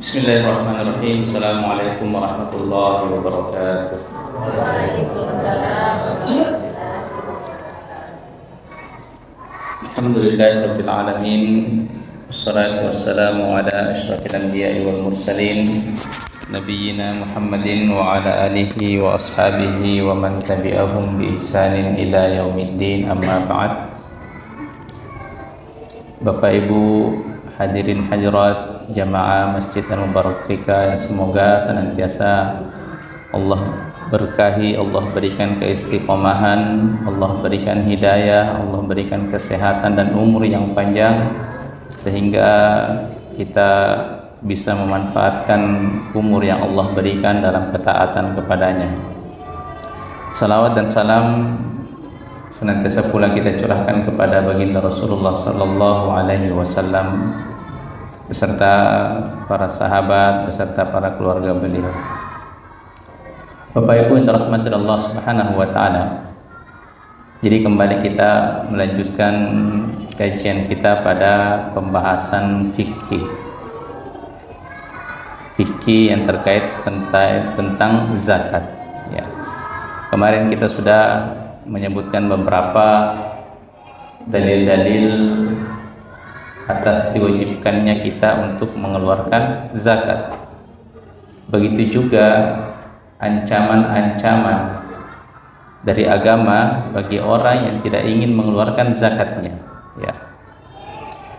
Bismillahirrahmanirrahim. Assalamualaikum warahmatullahi wabarakatuh. Alhamdulillahirabbil alamin. Wassalatu wassalamu ala asyrafil anbiya'i wal mursalin nabiyyina Muhammadin wa ala alihi wa ashabihi wa man tabi'ahum bi ihsanin ila yaumiddin. Amma ba'd. Bapak Ibu hadirin hadirat jamaah Masjid Al-Mubarak Trika yang semoga senantiasa Allah berkahi, Allah berikan keistiqomahan, Allah berikan hidayah, Allah berikan kesehatan dan umur yang panjang sehingga kita bisa memanfaatkan umur yang Allah berikan dalam ketaatan kepadanya. Salawat dan salam senantiasa pula kita curahkan kepada baginda Rasulullah sallallahu alaihi wasallam beserta para sahabat, beserta para keluarga beliau. Bapak Ibu yang dirahmati Allah Subhanahu wa taala. Jadi kembali kita melanjutkan kajian kita pada pembahasan fikih. Fikih yang terkait tentang zakat, ya. Kemarin kita sudah menyebutkan beberapa dalil-dalil atas diwajibkannya kita untuk mengeluarkan zakat. Begitu juga ancaman-ancaman dari agama bagi orang yang tidak ingin mengeluarkan zakatnya, ya.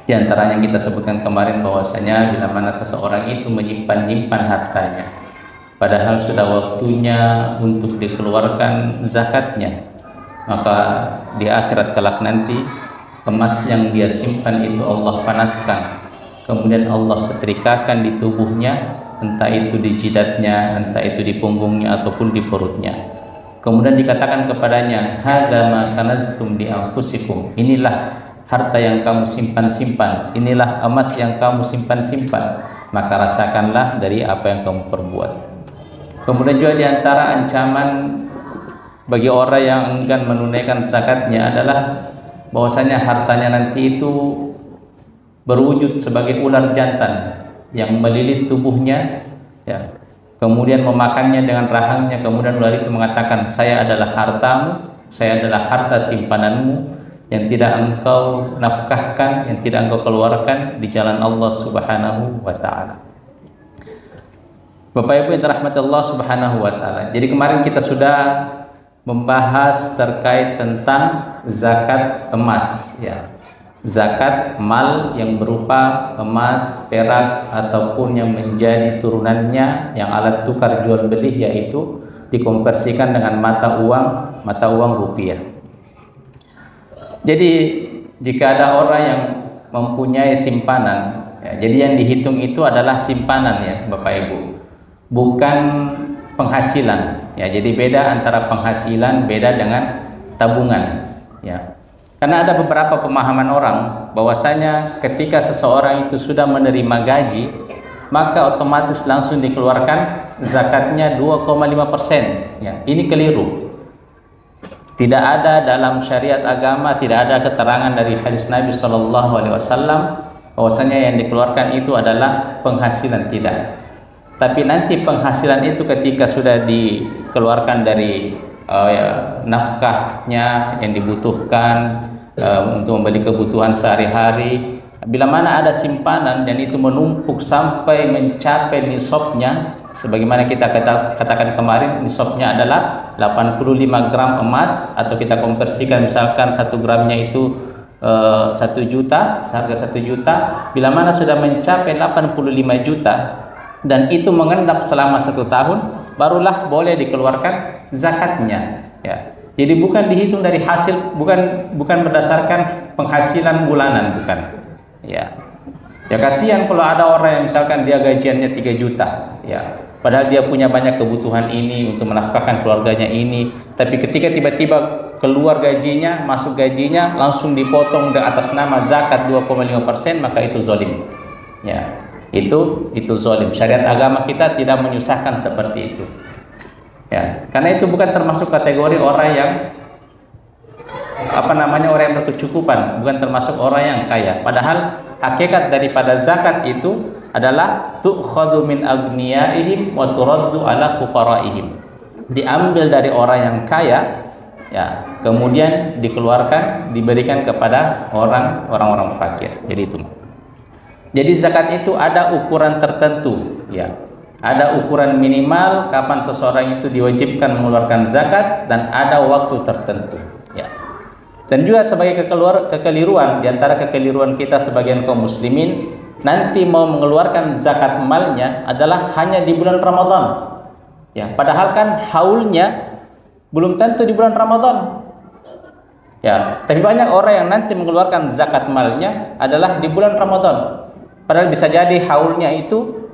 Di antaranya kita sebutkan kemarin bahwasanya bila mana seseorang itu menyimpan hartanya padahal sudah waktunya untuk dikeluarkan zakatnya, maka di akhirat kelak nanti emas yang dia simpan itu Allah panaskan, kemudian Allah setrikakan di tubuhnya, entah itu di jidatnya, entah itu di punggungnya ataupun di perutnya. Kemudian dikatakan kepadanya, hadza ma kanaztum li anfusikum, inilah harta yang kamu simpan-simpan, inilah emas yang kamu simpan-simpan, maka rasakanlah dari apa yang kamu perbuat. Kemudian juga di antara ancaman bagi orang yang enggan menunaikan zakatnya adalah bahwasanya hartanya nanti itu berwujud sebagai ular jantan yang melilit tubuhnya, ya. Kemudian memakannya dengan rahangnya, kemudian ular itu mengatakan, saya adalah hartamu, saya adalah harta simpananmu yang tidak engkau nafkahkan, yang tidak engkau keluarkan di jalan Allah Subhanahu wa taala. Bapak Ibu yang dirahmati Allah Subhanahu wa taala. Jadi kemarin kita sudah membahas terkait tentang zakat emas, ya. Zakat mal yang berupa emas, perak ataupun yang menjadi turunannya yang alat tukar jual beli, yaitu dikonversikan dengan mata uang rupiah. Jadi jika ada orang yang mempunyai simpanan, ya, jadi yang dihitung itu adalah simpanan, ya Bapak Ibu, bukan penghasilan, ya. Jadi beda antara penghasilan beda dengan tabungan, ya. Karena ada beberapa pemahaman orang bahwasanya ketika seseorang itu sudah menerima gaji, maka otomatis langsung dikeluarkan zakatnya 2,5%, ya. Ini keliru. Tidak ada dalam syariat agama, tidak ada keterangan dari hadis Nabi SAW bahwasanya yang dikeluarkan itu adalah penghasilan, tidak. Tapi nanti penghasilan itu ketika sudah dikeluarkan dari nafkahnya yang dibutuhkan untuk membeli kebutuhan sehari-hari, bila mana ada simpanan dan itu menumpuk sampai mencapai nisabnya, sebagaimana kita katakan kemarin, nisabnya adalah 85 gram emas, atau kita konversikan misalkan 1 gramnya itu 1 juta, seharga 1 juta. Bila mana sudah mencapai 85 juta dan itu mengendap selama 1 tahun, barulah boleh dikeluarkan zakatnya, ya. Jadi bukan dihitung dari hasil, bukan berdasarkan penghasilan bulanan, bukan, ya. Ya kasihan kalau ada orang yang misalkan dia gajiannya 3 juta, ya, padahal dia punya banyak kebutuhan ini untuk menafkahkan keluarganya ini, tapi ketika tiba-tiba keluar gajinya, masuk gajinya langsung dipotong atas nama zakat 2,5%, maka itu zalim, ya. Itu zalim. Syariat agama kita tidak menyusahkan seperti itu, ya. Karena itu bukan termasuk kategori orang yang orang yang berkecukupan, bukan termasuk orang yang kaya. Padahal hakikat daripada zakat itu adalah tu'khadhu min agniyaihim wa turaddu ala fuqaraihim. Diambil dari orang yang kaya, ya, kemudian dikeluarkan, diberikan kepada orang-orang fakir. Jadi itu. Jadi zakat itu ada ukuran tertentu, ya. Ada ukuran minimal kapan seseorang itu diwajibkan mengeluarkan zakat, dan ada waktu tertentu, ya. Dan juga sebagai kekeliruan, diantara kekeliruan kita sebagian kaum muslimin, nanti mau mengeluarkan zakat malnya adalah hanya di bulan Ramadan, ya. Padahal kan haulnya belum tentu di bulan Ramadan, ya. Tapi banyak orang yang nanti mengeluarkan zakat malnya adalah di bulan Ramadan, padahal bisa jadi haulnya itu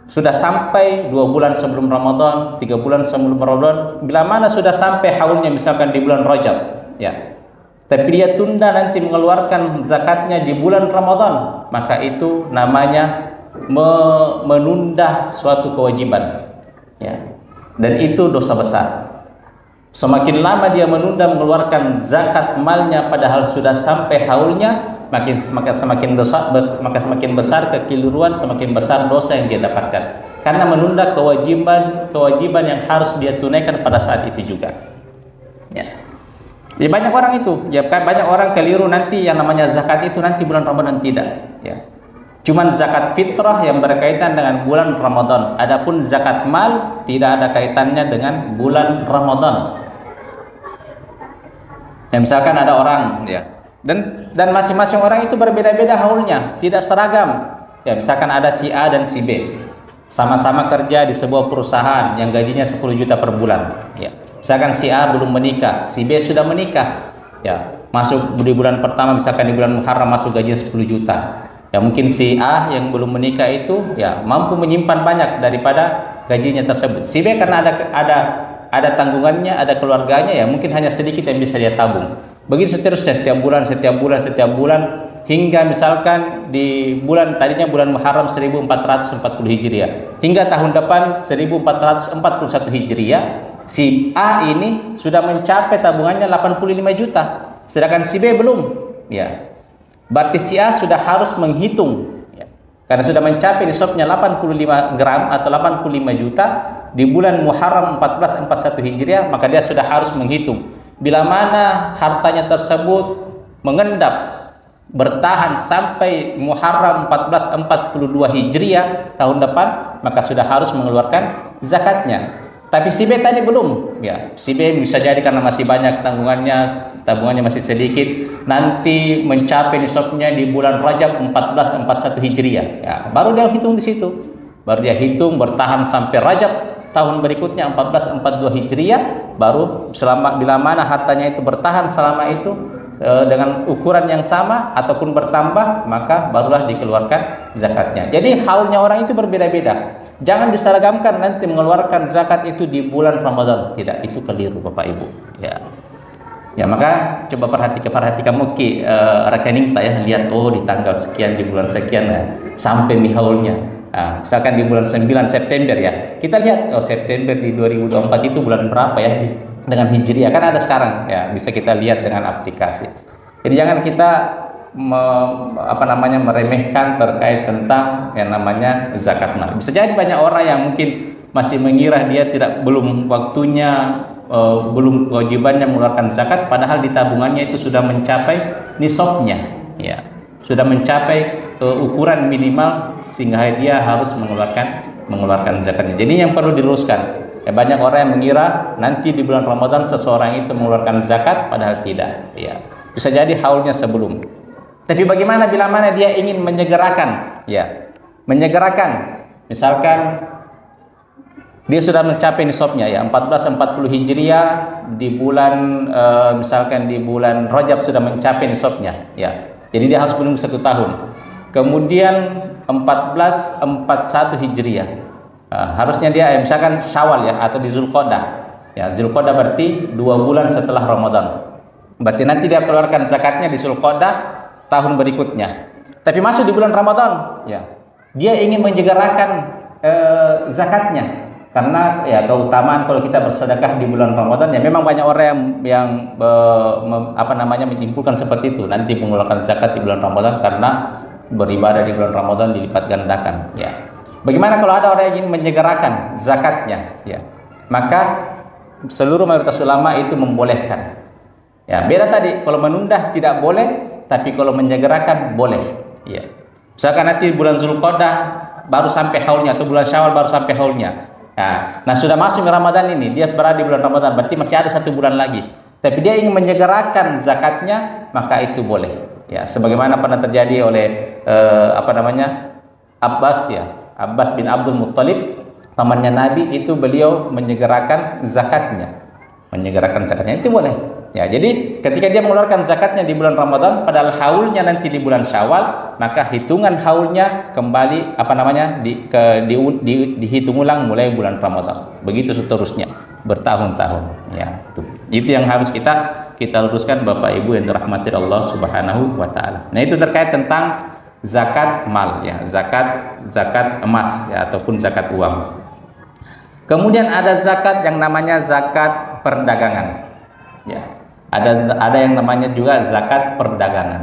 sudah sampai 2 bulan sebelum Ramadan, 3 bulan sebelum Ramadan. Bila mana sudah sampai haulnya misalkan di bulan Rajab, ya, tapi dia tunda nanti mengeluarkan zakatnya di bulan Ramadan, maka itu namanya menunda suatu kewajiban, ya. Dan itu dosa besar. Semakin lama dia menunda mengeluarkan zakat malnya padahal sudah sampai haulnya, maka semakin besar kekeliruan, semakin besar dosa yang dia dapatkan, karena menunda kewajiban yang harus dia tunaikan pada saat itu juga, ya. Ya, banyak orang itu, ya, banyak orang keliru nanti yang namanya zakat itu nanti bulan Ramadan, tidak, ya. Cuman zakat fitrah yang berkaitan dengan bulan Ramadan. Adapun zakat mal tidak ada kaitannya dengan bulan Ramadan. Ya, misalkan ada orang, ya, dan masing-masing orang itu berbeda-beda haulnya, tidak seragam. Ya, misalkan ada si A dan si B, sama-sama kerja di sebuah perusahaan yang gajinya 10 juta per bulan, ya. Misalkan si A belum menikah, si B sudah menikah, ya. Masuk di bulan pertama, misalkan di bulan Muharram masuk gajinya 10 juta. Ya, mungkin si A yang belum menikah itu, ya, mampu menyimpan banyak daripada gajinya tersebut. Si B karena ada tanggungannya, ada keluarganya, ya, mungkin hanya sedikit yang bisa dia tabung. Begitu seterusnya, setiap bulan, hingga misalkan di tadinya bulan Muharram 1440 Hijriah, hingga tahun depan 1441 Hijriah, si A ini sudah mencapai tabungannya 85 juta, sedangkan si B belum, ya. Berarti si A sudah harus menghitung, ya, karena sudah mencapai nisabnya 85 gram atau 85 juta di bulan Muharram 1441 Hijriah, maka dia sudah harus menghitung bila mana hartanya tersebut mengendap bertahan sampai Muharram 1442 Hijriah tahun depan, maka sudah harus mengeluarkan zakatnya. Tapi si B tadi belum, ya. Si B bisa jadi karena masih banyak tabungannya masih sedikit, nanti mencapai nisabnya di bulan Rajab 1441 Hijriah, ya, baru dia hitung di situ. Baru dia hitung bertahan sampai Rajab tahun berikutnya 1442 Hijriah, baru bila mana hartanya itu bertahan selama itu dengan ukuran yang sama ataupun bertambah, maka barulah dikeluarkan zakatnya. Jadi haulnya orang itu berbeda-beda. Jangan diseragamkan nanti mengeluarkan zakat itu di bulan Ramadan. Tidak, itu keliru Bapak Ibu, ya. Ya, maka coba perhatikan mungkin rekening tak, ya, lihat, oh di tanggal sekian di bulan sekian, ya, sampai haulnya. Nah, misalkan di bulan 9 September, ya, kita lihat, oh September di 2024 itu bulan berapa, ya, dengan Hijriah kan ada sekarang, ya, bisa kita lihat dengan aplikasi. Jadi jangan kita meremehkan terkait tentang yang namanya zakat mal. Bisa jadi banyak orang yang mungkin masih mengira dia belum waktunya, belum kewajibannya mengeluarkan zakat, padahal di tabungannya itu sudah mencapai nisabnya, ya, sudah mencapai ukuran minimal sehingga dia harus mengeluarkan zakatnya. Jadi yang perlu diluruskan, ya, banyak orang yang mengira nanti di bulan Ramadan seseorang itu mengeluarkan zakat, padahal tidak, ya. Bisa jadi haulnya sebelum. Tapi bagaimana bila mana dia ingin menyegerakan, ya, misalkan dia sudah mencapai nisabnya, ya, 1440 Hijriah di bulan misalkan di bulan Rajab sudah mencapai nisabnya, ya. Jadi dia harus menunggu 1 tahun. Kemudian 1441 Hijriah, harusnya dia misalkan Syawal, ya, atau di Zulqa'dah, ya. Zulqa'dah berarti 2 bulan setelah Ramadan. Berarti nanti dia keluarkan zakatnya di Zulqa'dah tahun berikutnya. Tapi masuk di bulan Ramadan, ya, dia ingin menyegerakan zakatnya, karena, ya, keutamaan kalau kita bersedekah di bulan Ramadan, ya, memang banyak orang yang menyimpulkan seperti itu, nanti mengeluarkan zakat di bulan Ramadan karena beribadah di bulan Ramadan dilipat gandakan. Ya. Bagaimana kalau ada orang yang ingin menyegerakan zakatnya? Ya. Maka seluruh mayoritas ulama itu membolehkan. Ya, beda tadi, kalau menunda tidak boleh, tapi kalau menyegerakan boleh. Ya. Misalkan nanti bulan Zulqa'dah baru sampai haulnya, atau bulan Syawal baru sampai haulnya. Nah, sudah masuk Ramadan ini, dia berada di bulan Ramadan, berarti masih ada 1 bulan lagi. Tapi dia ingin menyegerakan zakatnya, maka itu boleh. Ya, sebagaimana pernah terjadi oleh Abbas, ya, Abbas bin Abdul Muttalib, pamannya Nabi, itu beliau menyegerakan zakatnya. Menyegerakan zakatnya itu boleh. Ya, jadi ketika dia mengeluarkan zakatnya di bulan Ramadan, padahal haulnya nanti di bulan Syawal, maka hitungan haulnya kembali dihitung ulang mulai bulan Ramadan. Begitu seterusnya bertahun-tahun. Ya, itu yang harus kita luruskan Bapak Ibu yang dirahmati Allah Subhanahu wa taala. Nah, itu terkait tentang zakat mal, ya, zakat emas, ya, ataupun zakat uang. Kemudian ada zakat yang namanya zakat perdagangan. Ya. Ada yang namanya juga zakat perdagangan.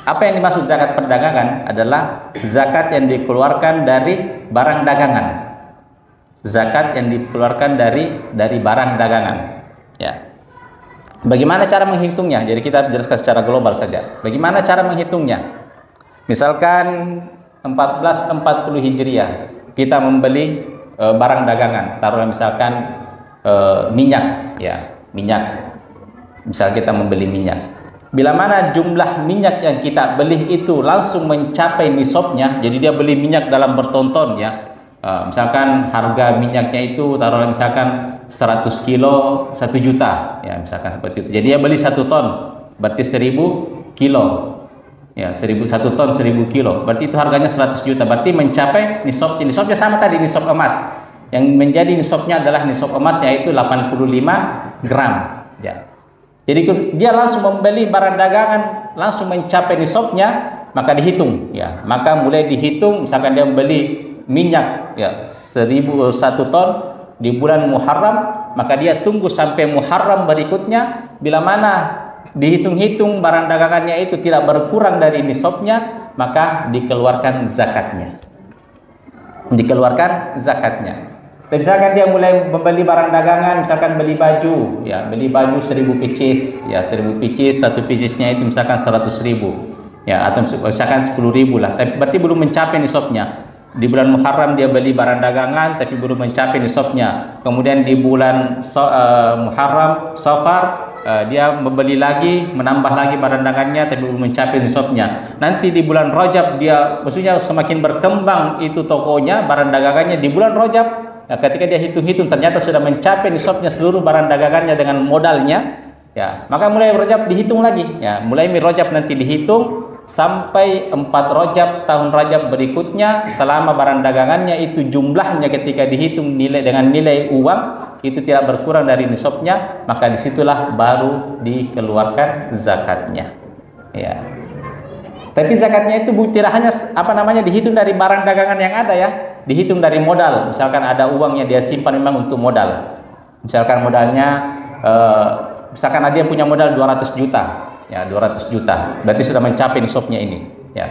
Apa yang dimaksud zakat perdagangan adalah zakat yang dikeluarkan dari barang dagangan. Zakat yang dikeluarkan dari barang dagangan. Ya. Bagaimana cara menghitungnya? Jadi kita jelaskan secara global saja. Bagaimana cara menghitungnya? Misalkan 1440 Hijriah kita membeli barang dagangan, taruhlah misalkan minyak, ya, minyak. Misal kita membeli minyak, bila mana jumlah minyak yang kita beli itu langsung mencapai nisabnya, jadi dia beli minyak dalam bertonton, ya, misalkan harga minyaknya itu taruhlah misalkan 100 kilo 1 juta, ya, misalkan seperti itu. Jadi dia beli 1 ton, berarti 1000 kilo, ya, 1 ton 1000 kilo, berarti itu harganya 100 juta, berarti mencapai nisabnya. Nisabnya sama tadi, nisab emas. Yang menjadi nisabnya adalah nisab emas, yaitu 85 gram, ya. Jadi dia langsung membeli barang dagangan, langsung mencapai nisabnya, maka dihitung, ya. Maka mulai dihitung, misalkan dia membeli minyak, ya, 1 ton di bulan Muharram, maka dia tunggu sampai Muharram berikutnya. Bila mana dihitung-hitung barang dagangannya itu tidak berkurang dari nisabnya, maka dikeluarkan zakatnya. Dikeluarkan zakatnya. Misalkan dia mulai membeli barang dagangan, misalkan beli baju, ya, beli baju 1000 pieces, ya, 1000 pieces, 1 piecesnya itu misalkan 100.000, ya, atau misalkan 10.000 lah, tapi berarti belum mencapai nisabnya. Di bulan Muharram dia beli barang dagangan, tapi belum mencapai nisabnya. Kemudian di bulan Muharram, Safar, dia membeli lagi, menambah lagi barang dagangannya, tapi belum mencapai nisabnya. Nanti di bulan Rajab dia, maksudnya semakin berkembang itu tokonya, barang dagangannya di bulan Rajab. Nah, ketika dia hitung-hitung ternyata sudah mencapai nisabnya seluruh barang dagangannya dengan modalnya, ya, maka mulai Rajab dihitung lagi, ya, mulai Rajab nanti dihitung sampai 4 Rajab tahun Rajab berikutnya, selama barang dagangannya itu jumlahnya ketika dihitung dengan nilai uang itu tidak berkurang dari nisabnya, maka disitulah baru dikeluarkan zakatnya, ya. Tapi zakatnya itu tidak hanya dihitung dari barang dagangan yang ada, ya, dihitung dari modal. Misalkan ada uang yang dia simpan memang untuk modal. Misalkan modalnya misalkan dia punya modal 200 juta, ya, 200 juta. Berarti sudah mencapai nisabnya ini, ya.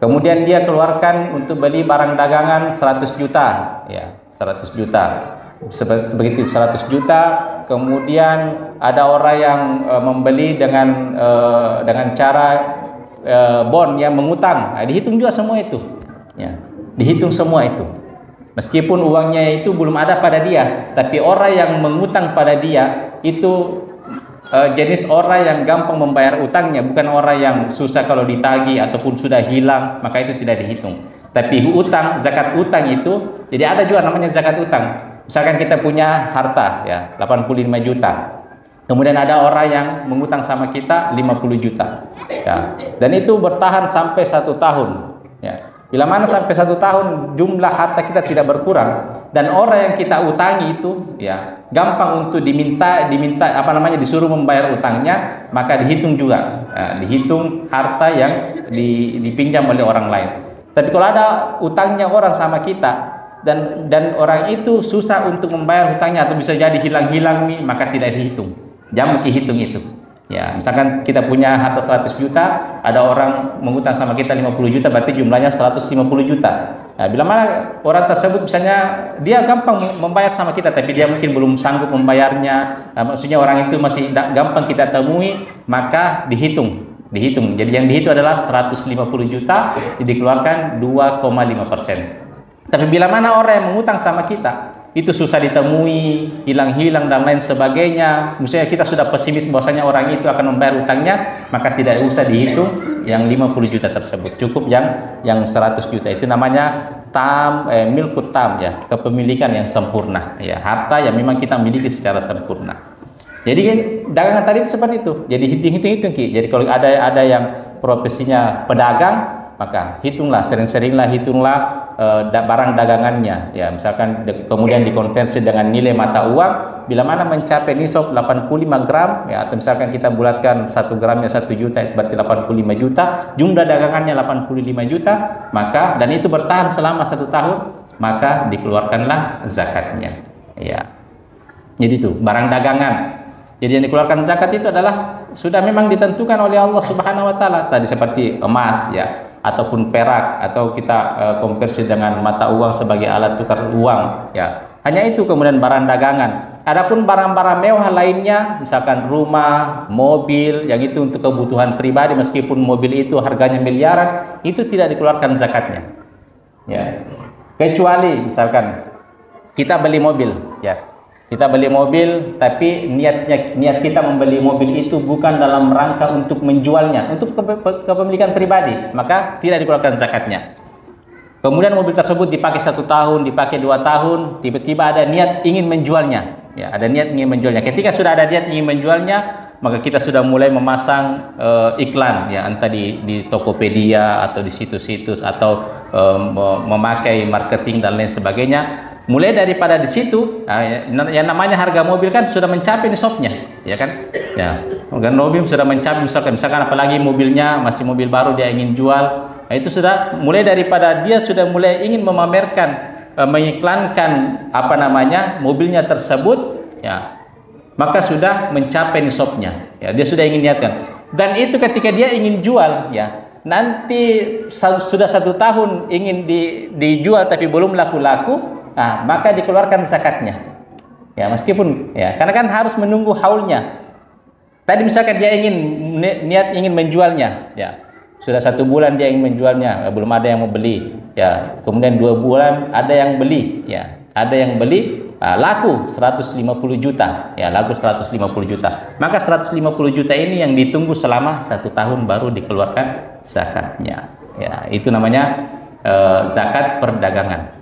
Kemudian dia keluarkan untuk beli barang dagangan 100 juta, ya, 100 juta. Begitu 100 juta, kemudian ada orang yang membeli dengan cara bond yang mengutang, nah, dihitung juga semua itu, ya, dihitung semua itu. Meskipun uangnya itu belum ada pada dia, tapi orang yang mengutang pada dia itu jenis orang yang gampang membayar utangnya, bukan orang yang susah kalau ditagih ataupun sudah hilang, maka itu tidak dihitung. Tapi utang, zakat utang itu, jadi ada juga namanya zakat utang. Misalkan kita punya harta, ya, 85 juta. Kemudian ada orang yang mengutang sama kita 50 juta, ya, dan itu bertahan sampai 1 tahun, ya. Bila mana sampai 1 tahun jumlah harta kita tidak berkurang, dan orang yang kita utangi itu, ya, gampang untuk disuruh membayar utangnya, maka dihitung juga, ya, dihitung harta yang dipinjam oleh orang lain. Tapi kalau ada utangnya orang sama kita dan orang itu susah untuk membayar hutangnya atau bisa jadi hilang-hilang nih, maka tidak dihitung. Jangan dihitung itu, Ya, misalkan kita punya harta 100 juta, ada orang mengutang sama kita 50 juta, berarti jumlahnya 150 juta. Nah, bila mana orang tersebut misalnya dia gampang membayar sama kita, tapi dia mungkin belum sanggup membayarnya, maksudnya orang itu masih gampang kita temui, maka dihitung. Jadi yang dihitung adalah 150 juta, dikeluarkan 2,5%. Tapi bila mana orang yang mengutang sama kita itu susah ditemui, hilang-hilang dan lain sebagainya, misalnya kita sudah pesimis bahwasanya orang itu akan membayar utangnya, maka tidak usah dihitung yang 50 juta tersebut, cukup yang 100 juta. Itu namanya milkut tam, ya, kepemilikan yang sempurna, ya, harta yang memang kita miliki secara sempurna. Jadi dagangan tadi itu seperti itu. Jadi hitung-hitung Ki. Jadi kalau ada yang profesinya pedagang, maka sering-seringlah hitunglah barang dagangannya, ya, misalkan kemudian dikonversi dengan nilai mata uang, bila mana mencapai nisab 85 gram, ya, atau misalkan kita bulatkan 1 gramnya 1 juta, itu berarti 85 juta, jumlah dagangannya 85 juta, maka dan itu bertahan selama 1 tahun, maka dikeluarkanlah zakatnya, ya. Jadi itu barang dagangan. Jadi yang dikeluarkan zakat itu adalah sudah memang ditentukan oleh Allah Subhanahu wa taala, tadi seperti emas, ya, ataupun perak, atau kita konversi dengan mata uang sebagai alat tukar uang, ya. Hanya itu. Kemudian barang dagangan. Adapun barang-barang mewah lainnya, misalkan rumah, mobil, yang itu untuk kebutuhan pribadi, meskipun mobil itu harganya miliaran, itu tidak dikeluarkan zakatnya, ya. Kecuali misalkan kita beli mobil, ya. Kita beli mobil, tapi niat kita membeli mobil itu bukan dalam rangka untuk menjualnya, untuk kepemilikan pribadi, maka tidak dikeluarkan zakatnya. Kemudian mobil tersebut dipakai 1 tahun, dipakai 2 tahun, tiba-tiba ada niat ingin menjualnya, ya, ada niat ingin menjualnya. Ketika sudah ada niat ingin menjualnya, maka kita sudah mulai memasang iklan, ya, entah di Tokopedia atau di situs-situs, atau memakai marketing dan lain sebagainya. Mulai daripada di situ, yang namanya harga mobil kan sudah mencapai nisabnya, ya kan? Ya, harga mobil sudah mencapai, misalkan apalagi mobilnya masih mobil baru dia ingin jual, nah, itu sudah mulai daripada dia sudah mulai ingin memamerkan, mengiklankan mobilnya tersebut, ya, maka sudah mencapai nisabnya, ya, dia sudah ingin niatkan. Dan itu ketika dia ingin jual, ya, nanti sudah 1 tahun ingin dijual tapi belum laku-laku, nah, maka dikeluarkan zakatnya, ya, meskipun, ya, karena kan harus menunggu haulnya. Tadi misalkan dia niat ingin menjualnya, ya, sudah 1 bulan dia ingin menjualnya, belum ada yang mau beli, ya, kemudian 2 bulan ada yang beli, ya, ada yang beli, laku 150 juta, ya, laku 150 juta, maka 150 juta ini yang ditunggu selama 1 tahun baru dikeluarkan zakatnya, ya. Itu namanya zakat perdagangan.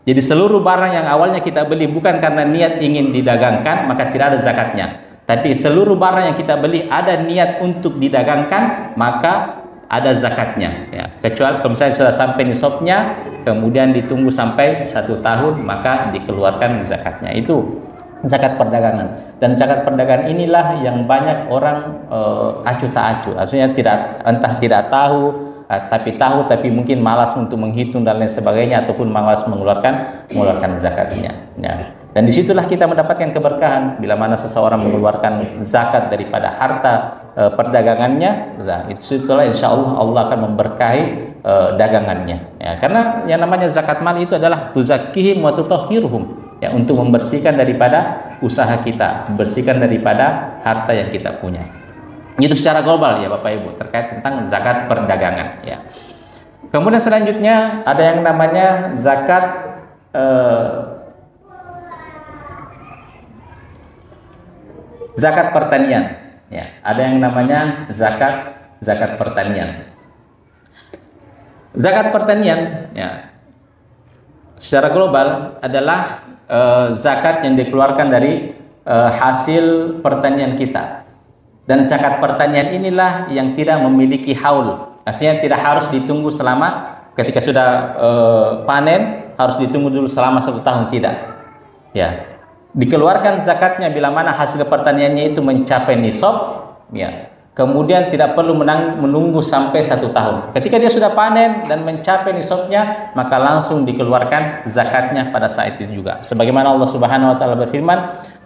Jadi seluruh barang yang awalnya kita beli bukan karena niat ingin didagangkan, maka tidak ada zakatnya. Tapi seluruh barang yang kita beli ada niat untuk didagangkan, maka ada zakatnya, ya. Kecuali kalau misalnya sudah sampai nisabnya, kemudian ditunggu sampai 1 tahun, maka dikeluarkan zakatnya. Itu zakat perdagangan. Dan zakat perdagangan inilah yang banyak orang acuh tak acuh. Artinya entah tidak tahu, tapi mungkin malas untuk menghitung dan lain sebagainya, ataupun malas mengeluarkan zakatnya, ya. Dan disitulah kita mendapatkan keberkahan bila mana seseorang mengeluarkan zakat daripada harta perdagangannya, itulah insya Allah akan memberkahi dagangannya, ya. Karena yang namanya zakat mal itu adalah tuzakkihim wa tutahhiruhum, ya, untuk membersihkan daripada usaha kita, membersihkan daripada harta yang kita punya. Itu secara global, ya Bapak Ibu, terkait tentang zakat perdagangan, ya. Kemudian selanjutnya ada yang namanya zakat zakat pertanian, ya. Ada yang namanya zakat pertanian. Zakat pertanian, ya, secara global adalah zakat yang dikeluarkan dari hasil pertanian kita. Dan zakat pertanian inilah yang tidak memiliki haul. Artinya tidak harus ditunggu selama, ketika sudah panen harus ditunggu dulu selama 1 tahun, tidak, ya. Dikeluarkan zakatnya bila mana hasil pertaniannya itu mencapai nisab, ya. Kemudian tidak perlu menunggu sampai 1 tahun. Ketika dia sudah panen dan mencapai nisabnya, maka langsung dikeluarkan zakatnya pada saat itu juga. Sebagaimana Allah Subhanahu wa taala berfirman,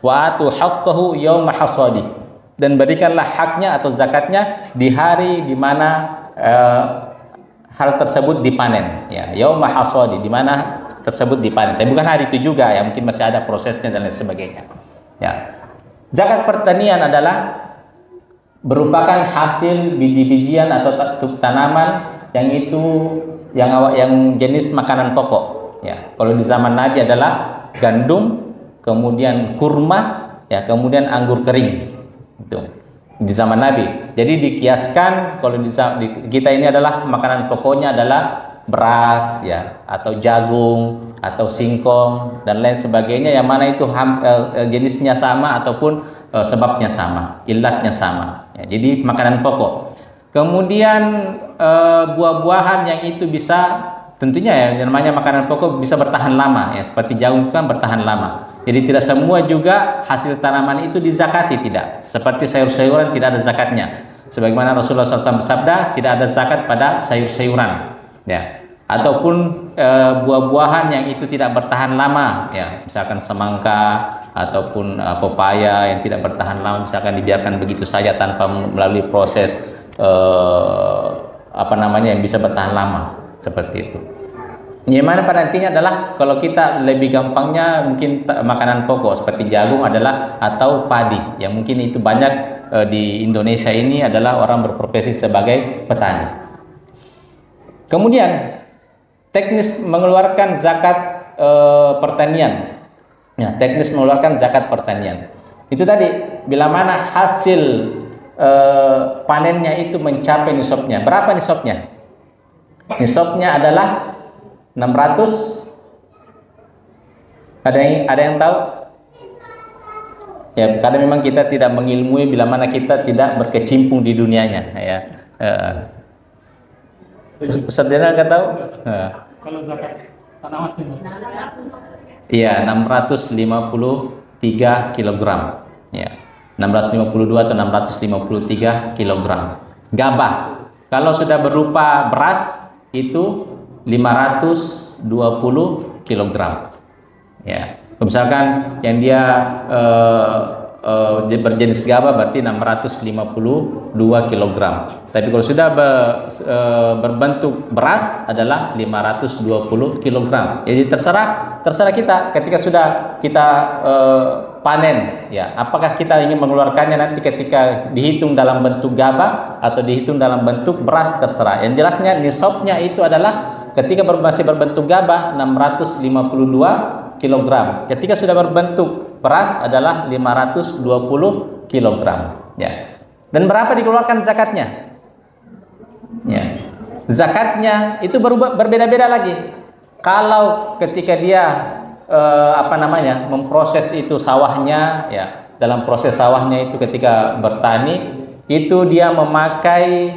"Wa atu haqqahu yauma hasadi." dan berikanlah haknya atau zakatnya di hari di mana hal tersebut dipanen, ya, yauma hasadi, di mana tersebut dipanen. Tapi bukan hari itu juga, ya, mungkin masih ada prosesnya dan lain sebagainya. Ya. Zakat pertanian adalah merupakan hasil biji-bijian atau tanaman yang itu yang jenis makanan pokok, ya. Kalau di zaman Nabi adalah gandum, kemudian kurma, ya, kemudian anggur kering. Itu di zaman Nabi. Jadi dikiaskan kalau di kita ini adalah makanan pokoknya adalah beras, ya, atau jagung atau singkong dan lain sebagainya, yang mana itu jenisnya sama ataupun sebabnya sama, ilatnya sama, ya, jadi makanan pokok. Kemudian buah-buahan yang itu bisa, tentunya ya, namanya makanan pokok bisa bertahan lama, ya, seperti jagung kan bertahan lama. Jadi tidak semua juga hasil tanaman itu dizakati, tidak. Seperti sayur-sayuran tidak ada zakatnya. Sebagaimana Rasulullah SAW bersabda, tidak ada zakat pada sayur-sayuran, ya. Ataupun buah-buahan yang itu tidak bertahan lama, ya, misalkan semangka ataupun pepaya yang tidak bertahan lama, misalkan dibiarkan begitu saja tanpa melalui proses yang bisa bertahan lama, seperti itu. Yang mana pada intinya adalah kalau kita lebih gampangnya mungkin makanan pokok seperti jagung adalah atau padi, yang mungkin itu banyak di Indonesia ini adalah orang berprofesi sebagai petani. Kemudian teknis mengeluarkan zakat pertanian, ya, teknis mengeluarkan zakat pertanian itu tadi bila mana hasil panennya itu mencapai nisabnya. Berapa nisabnya? Nisabnya adalah 600. Ada yang tahu? Ya, karena memang kita tidak mengilmui bila mana kita tidak berkecimpung di dunianya, ya. Ustaz Zainal nggak tahu? Kalau zakat tanaman Iya, 653 kg. Ya. 652 atau 653 kg. Gabah kalau sudah berupa beras itu 520 kg, ya. Misalkan yang dia berjenis gabah berarti 652 kg. Tapi kalau sudah berbentuk beras adalah 520 kg. Jadi terserah kita ketika sudah kita panen, ya, apakah kita ingin mengeluarkannya nanti ketika dihitung dalam bentuk gabah atau dihitung dalam bentuk beras, terserah. Yang jelasnya nisabnya itu adalah ketika masih berbentuk gabah 652 kg. Ketika sudah berbentuk beras adalah 520 kg, ya. Dan berapa dikeluarkan zakatnya? Ya. Zakatnya itu berbeda-beda lagi. Kalau ketika dia memproses itu sawahnya, ya, dalam proses sawahnya itu ketika bertani itu dia memakai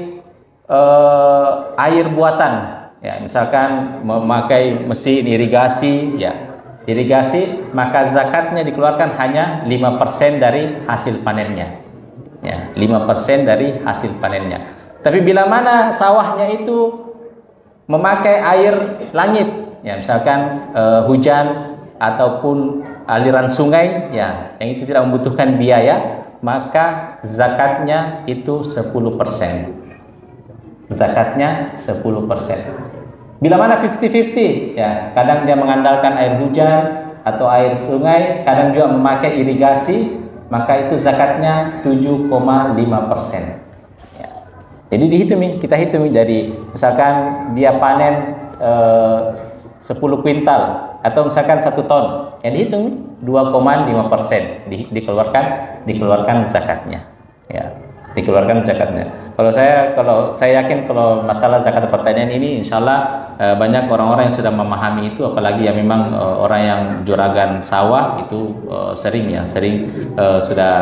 air buatan, ya, misalkan memakai mesin irigasi, ya, maka zakatnya dikeluarkan hanya 5% dari hasil panennya, ya, 5% dari hasil panennya. Tapi bila mana sawahnya itu memakai air langit, ya, misalkan hujan ataupun aliran sungai, ya, yang itu tidak membutuhkan biaya, maka zakatnya itu 10%. Zakatnya 10%. Bila mana 50-50, ya, kadang dia mengandalkan air hujan atau air sungai, kadang juga memakai irigasi, maka itu zakatnya 7,5%. Ya. Jadi kita hitung dari misalkan dia panen 10 kuintal atau misalkan 1 ton, yang dihitung 2,5% dikeluarkan zakatnya, ya, dikeluarkan zakatnya. Kalau saya yakin kalau masalah zakat pertanian ini, insya Allah banyak orang-orang yang sudah memahami itu, apalagi yang memang orang yang juragan sawah itu sering sudah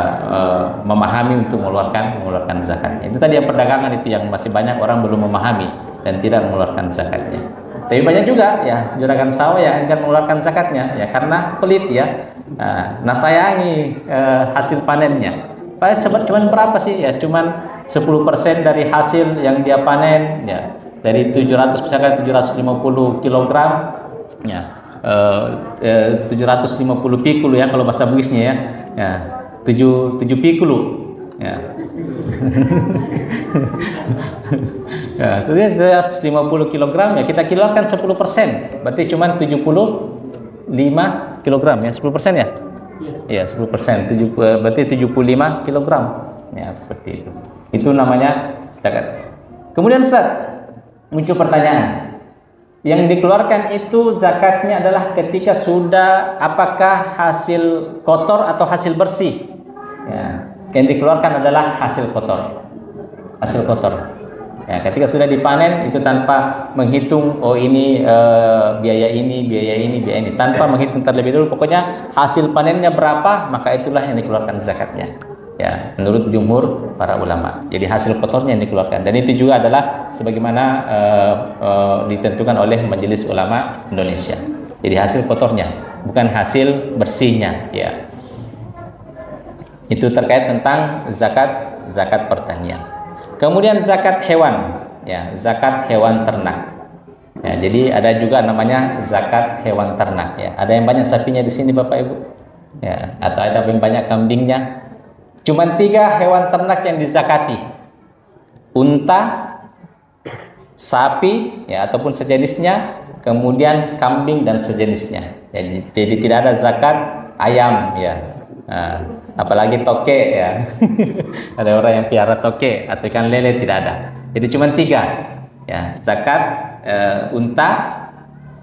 memahami untuk mengeluarkan zakatnya. Itu tadi yang perdagangan itu yang masih banyak orang belum memahami dan tidak mengeluarkan zakatnya. Tapi banyak juga, ya, juragan sawah yang enggan mengeluarkan zakatnya, ya, karena pelit, ya, sayangi hasil panennya. Cuman berapa sih, ya, cuman 10% dari hasil yang dia panen, ya, dari 750 kg, ya, 750 pikul, ya, kalau bahasa Bugisnya, ya, 7 pikul Ya. Ya, sebenarnya 150 kg ya kita keluarkan 10%, berarti cuma 75 kg ya, 10% ya? Iya, 10%, berarti 75 kg. Ya, seperti itu. Itu namanya zakat. Kemudian Ustaz, muncul pertanyaan. Yang dikeluarkan itu zakatnya adalah ketika sudah apakah hasil kotor atau hasil bersih? Ya, yang dikeluarkan adalah hasil kotor. Hasil kotor. Ya, ketika sudah dipanen itu tanpa menghitung ini biaya ini, tanpa menghitung terlebih dulu. Pokoknya hasil panennya berapa, maka itulah yang dikeluarkan zakatnya. Ya, menurut jumhur para ulama. Jadi hasil kotornya yang dikeluarkan, dan itu juga adalah sebagaimana ditentukan oleh Majelis Ulama Indonesia. Jadi hasil kotornya, bukan hasil bersihnya. Ya, itu terkait tentang zakat pertanian. Kemudian zakat hewan, ya, zakat hewan ternak. Ya, jadi ada juga namanya zakat hewan ternak. Ya, ada yang banyak sapinya di sini Bapak Ibu. Ya, atau ada yang banyak kambingnya. Cuma 3 hewan ternak yang dizakati: unta, sapi, ya, ataupun sejenisnya, kemudian kambing dan sejenisnya. Ya, jadi tidak ada zakat ayam, ya, apalagi toke, ya. Ada orang yang piara toke atau ikan lele, tidak ada. Jadi cuma 3, ya, zakat unta,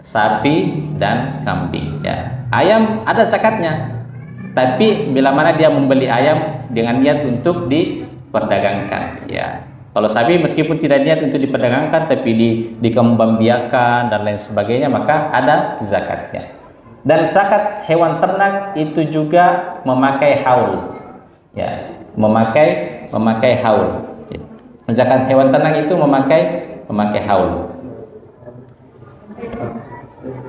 sapi, dan kambing. Ya, ayam ada zakatnya. Tapi bila mana dia membeli ayam dengan niat untuk diperdagangkan, ya. Kalau sapi meskipun tidak niat untuk diperdagangkan tapi dikembangbiakan dan lain sebagainya, maka ada zakatnya. Dan zakat hewan ternak itu juga memakai haul, ya, memakai haul. Zakat hewan ternak itu memakai haul.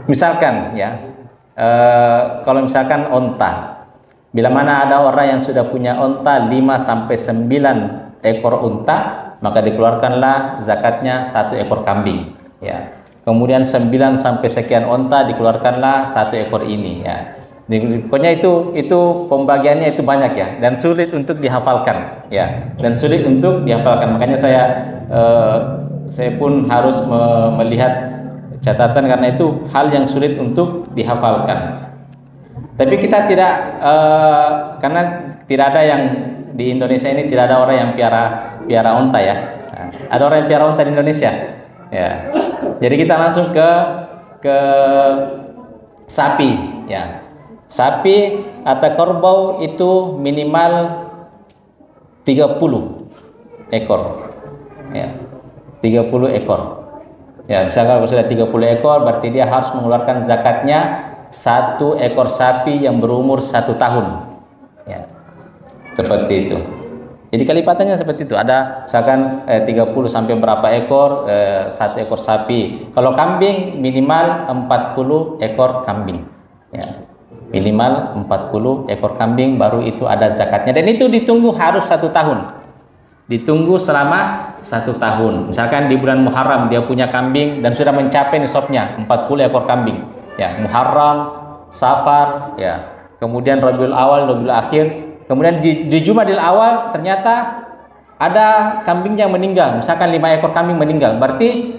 Misalkan, ya, kalau misalkan onta. Bila mana ada orang yang sudah punya onta 5-9 ekor unta, maka dikeluarkanlah zakatnya 1 ekor kambing. Ya. Kemudian 9 sampai sekian onta dikeluarkanlah 1 ekor ini. Ya. Pokoknya itu pembagiannya itu banyak, ya, dan sulit untuk dihafalkan. Ya. Dan sulit untuk dihafalkan. Makanya saya pun harus melihat catatan karena itu hal yang sulit untuk dihafalkan. Tapi kita tidak, karena tidak ada yang di Indonesia ini, tidak ada orang yang piara onta, ya. Ada orang yang piara onta di Indonesia, ya. Jadi kita langsung ke sapi, ya. Sapi atau kerbau itu minimal 30 ekor, ya. 30 ekor. Ya, misalkan kalau sudah 30 ekor berarti dia harus mengeluarkan zakatnya 1 ekor sapi yang berumur 1 tahun, ya, seperti itu. Jadi kelipatannya seperti itu. Ada misalkan 30 sampai berapa ekor 1 ekor sapi. Kalau kambing minimal 40 ekor kambing, ya, minimal 40 ekor kambing baru itu ada zakatnya. Dan itu ditunggu harus 1 tahun. Ditunggu selama 1 tahun. Misalkan di bulan Muharram dia punya kambing dan sudah mencapai nisabnya 40 ekor kambing. Ya, Muharram, Safar, ya. Kemudian Rabiul Awal, Rabiul Akhir. Kemudian di Jumadil Awal ternyata ada kambing yang meninggal. Misalkan 5 ekor kambing meninggal, berarti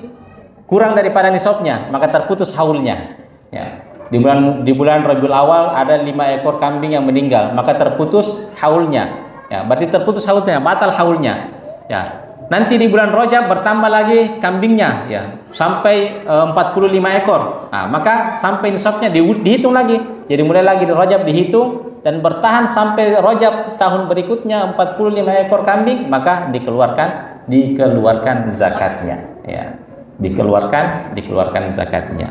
kurang daripada nisabnya, maka terputus haulnya. Ya. Di bulan Rabiul Awal ada 5 ekor kambing yang meninggal, maka terputus haulnya. Ya, berarti terputus haulnya, batal haulnya. Ya. Nanti di bulan Rajab bertambah lagi kambingnya, ya, sampai 45 ekor. Nah, maka sampai nisabnya dihitung lagi. Jadi mulai lagi di Rajab dihitung dan bertahan sampai Rajab tahun berikutnya 45 ekor kambing, maka dikeluarkan zakatnya, ya. Dikeluarkan zakatnya.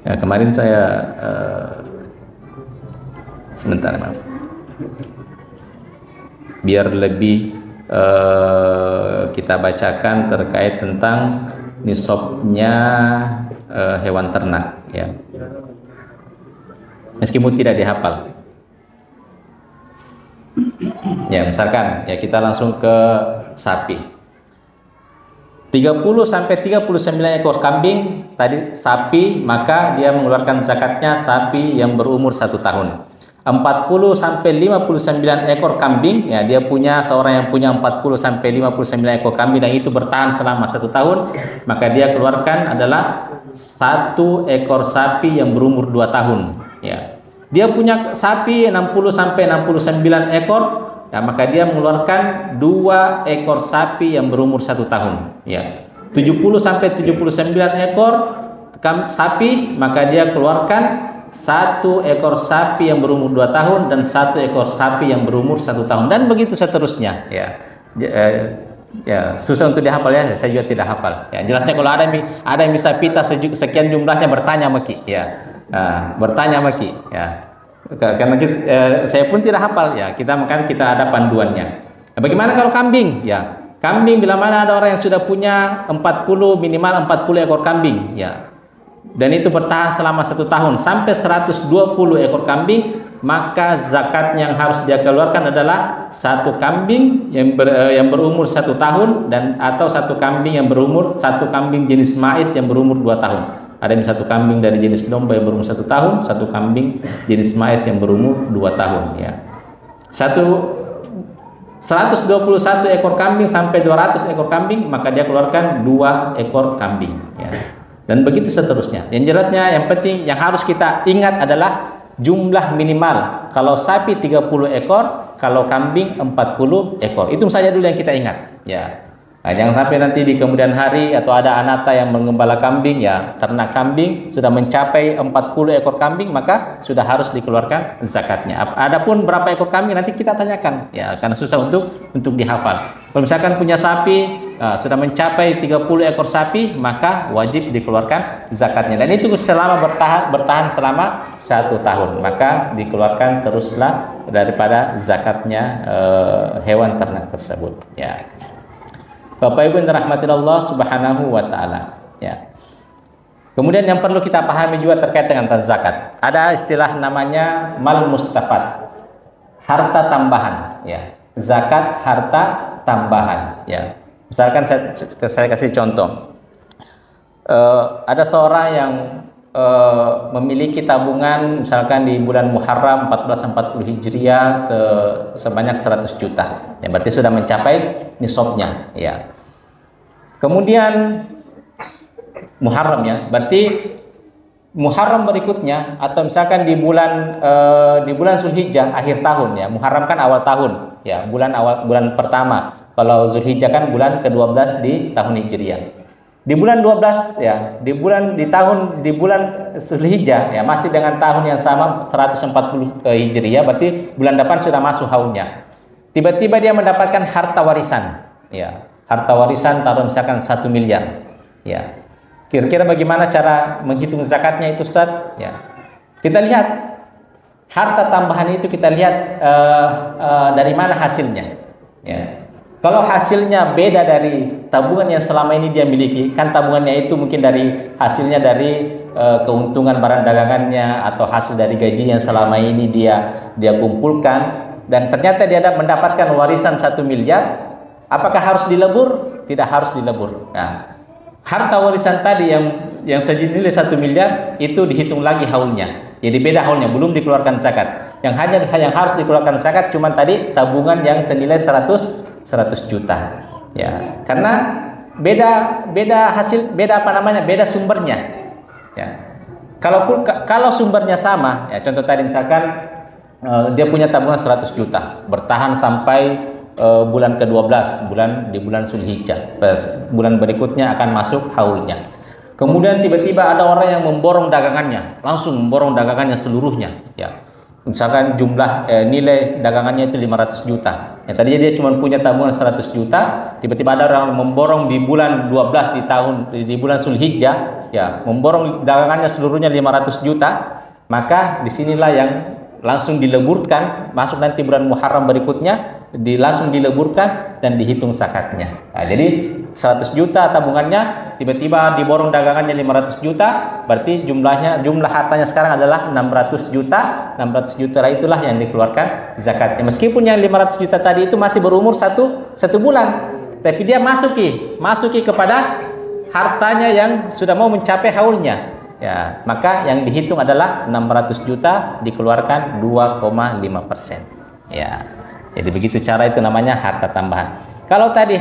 Ya, kemarin saya sebentar, maaf. Biar lebih kita bacakan terkait tentang nisabnya hewan ternak, ya, meskipun tidak dihafal. Ya, misalkan, ya, kita langsung ke sapi. 30 sampai 39 ekor kambing tadi sapi, maka dia mengeluarkan zakatnya sapi yang berumur 1 tahun. 40 sampai 59 ekor kambing, ya dia punya, seorang yang punya 40 sampai 59 ekor kambing dan itu bertahan selama 1 tahun, maka dia keluarkan adalah 1 ekor sapi yang berumur 2 tahun, ya. Dia punya sapi 60 sampai 69 ekor, ya, maka dia mengeluarkan 2 ekor sapi yang berumur 1 tahun, ya. 70 sampai 79 ekor sapi, maka dia keluarkan 1 ekor sapi yang berumur 2 tahun dan 1 ekor sapi yang berumur 1 tahun, dan begitu seterusnya, ya. Ya, susah untuk dihafal, ya, saya juga tidak hafal, ya. Jelasnya kalau ada yang bisa pita sekian jumlahnya, bertanya maki, ya. Bertanya maki, ya. Karena saya pun tidak hafal, ya. Kita ada panduannya. Nah, bagaimana kalau kambing, ya? Kambing, bila mana ada orang yang sudah punya 40, minimal 40 ekor kambing, ya, dan itu bertahan selama 1 tahun sampai 120 ekor kambing, maka zakat yang harus dia keluarkan adalah 1 kambing yang berumur 1 tahun dan atau 1 kambing yang berumur 1 kambing jenis mais yang berumur 2 tahun. Ada 1 kambing dari jenis domba yang berumur 1 tahun, 1 kambing jenis mais yang berumur 2 tahun, ya. 121 ekor kambing sampai 200 ekor kambing, maka dia keluarkan 2 ekor kambing, ya. Dan begitu seterusnya. Yang jelasnya, yang penting yang harus kita ingat adalah jumlah minimal. Kalau sapi 30 ekor, kalau kambing 40 ekor. Itu saja dulu yang kita ingat, ya. Nah, jangan sampai nanti di kemudian hari atau ada anata yang mengembala kambing, ya, ternak kambing sudah mencapai 40 ekor kambing, maka sudah harus dikeluarkan zakatnya. Adapun berapa ekor kambing nanti kita tanyakan, ya, karena susah untuk dihafal. Kalau misalkan punya sapi sudah mencapai 30 ekor sapi, maka wajib dikeluarkan zakatnya, dan itu selama bertahan selama 1 tahun, maka dikeluarkan teruslah daripada zakatnya hewan ternak tersebut, ya. Bapak Ibu yang dirahmati Allah Subhanahu wa taala, ya. Kemudian yang perlu kita pahami juga terkait dengan zakat, ada istilah namanya mal mustafad, harta tambahan, ya. Zakat harta tambahan, ya. Misalkan saya kasih contoh, ada seorang yang memiliki tabungan misalkan di bulan Muharram 1440 Hijriah sebanyak 100 juta, ya, berarti sudah mencapai nisabnya, ya. Kemudian Muharram, ya, berarti Muharram berikutnya atau misalkan di bulan Zulhijjah akhir tahun, ya. Muharram kan awal tahun, ya, bulan pertama. Kalau Zulhijjah kan bulan ke-12 di tahun Hijriah. Di bulan 12, ya, di bulan Zulhijjah, ya, masih dengan tahun yang sama 140 Hijriah, berarti bulan depan sudah masuk haulnya. Tiba-tiba dia mendapatkan harta warisan, ya. Harta warisan taruh misalkan 1 miliar, ya. Kira-kira bagaimana cara menghitung zakatnya itu, Ustaz? Ya. Kita lihat harta tambahan itu, kita lihat dari mana hasilnya, ya. Kalau hasilnya beda dari tabungan yang selama ini dia miliki, kan tabungannya itu mungkin hasilnya dari keuntungan barang dagangannya atau hasil dari gaji yang selama ini dia kumpulkan, dan ternyata dia mendapatkan warisan 1 miliar, apakah harus dilebur? Tidak harus dilebur. Nah, harta warisan tadi yang senilai 1 miliar itu dihitung lagi haulnya. Jadi beda haulnya, belum dikeluarkan zakat. Yang harus dikeluarkan zakat cuma tadi tabungan yang senilai 100 juta, ya. Karena beda sumbernya, ya. Kalau sumbernya sama, ya, contoh tadi misalkan dia punya tabungan 100 juta bertahan sampai bulan ke-12, di bulan Zulhijjah, bulan berikutnya akan masuk haulnya. Kemudian tiba-tiba ada orang yang memborong dagangannya, langsung memborong dagangannya seluruhnya, ya. Misalkan jumlah nilai dagangannya itu 500 juta. Ya, tadinya dia cuma punya tabungan 100 juta, tiba-tiba ada orang memborong di bulan 12 di bulan Zulhijjah, ya, memborong dagangannya seluruhnya 500 juta, maka disinilah yang langsung dileburkan, masuk nanti bulan Muharram berikutnya, langsung dileburkan dan dihitung zakatnya. Nah, jadi 100 juta tabungannya, tiba-tiba diborong dagangannya 500 juta, berarti jumlah hartanya sekarang adalah 600 juta. 600 juta itulah yang dikeluarkan zakatnya. Meskipun yang 500 juta tadi itu masih berumur satu bulan, tapi dia masuki kepada hartanya yang sudah mau mencapai haulnya. ya, maka yang dihitung adalah 600 juta dikeluarkan 2,5%. Ya. Jadi begitu cara, itu namanya harta tambahan. Kalau tadi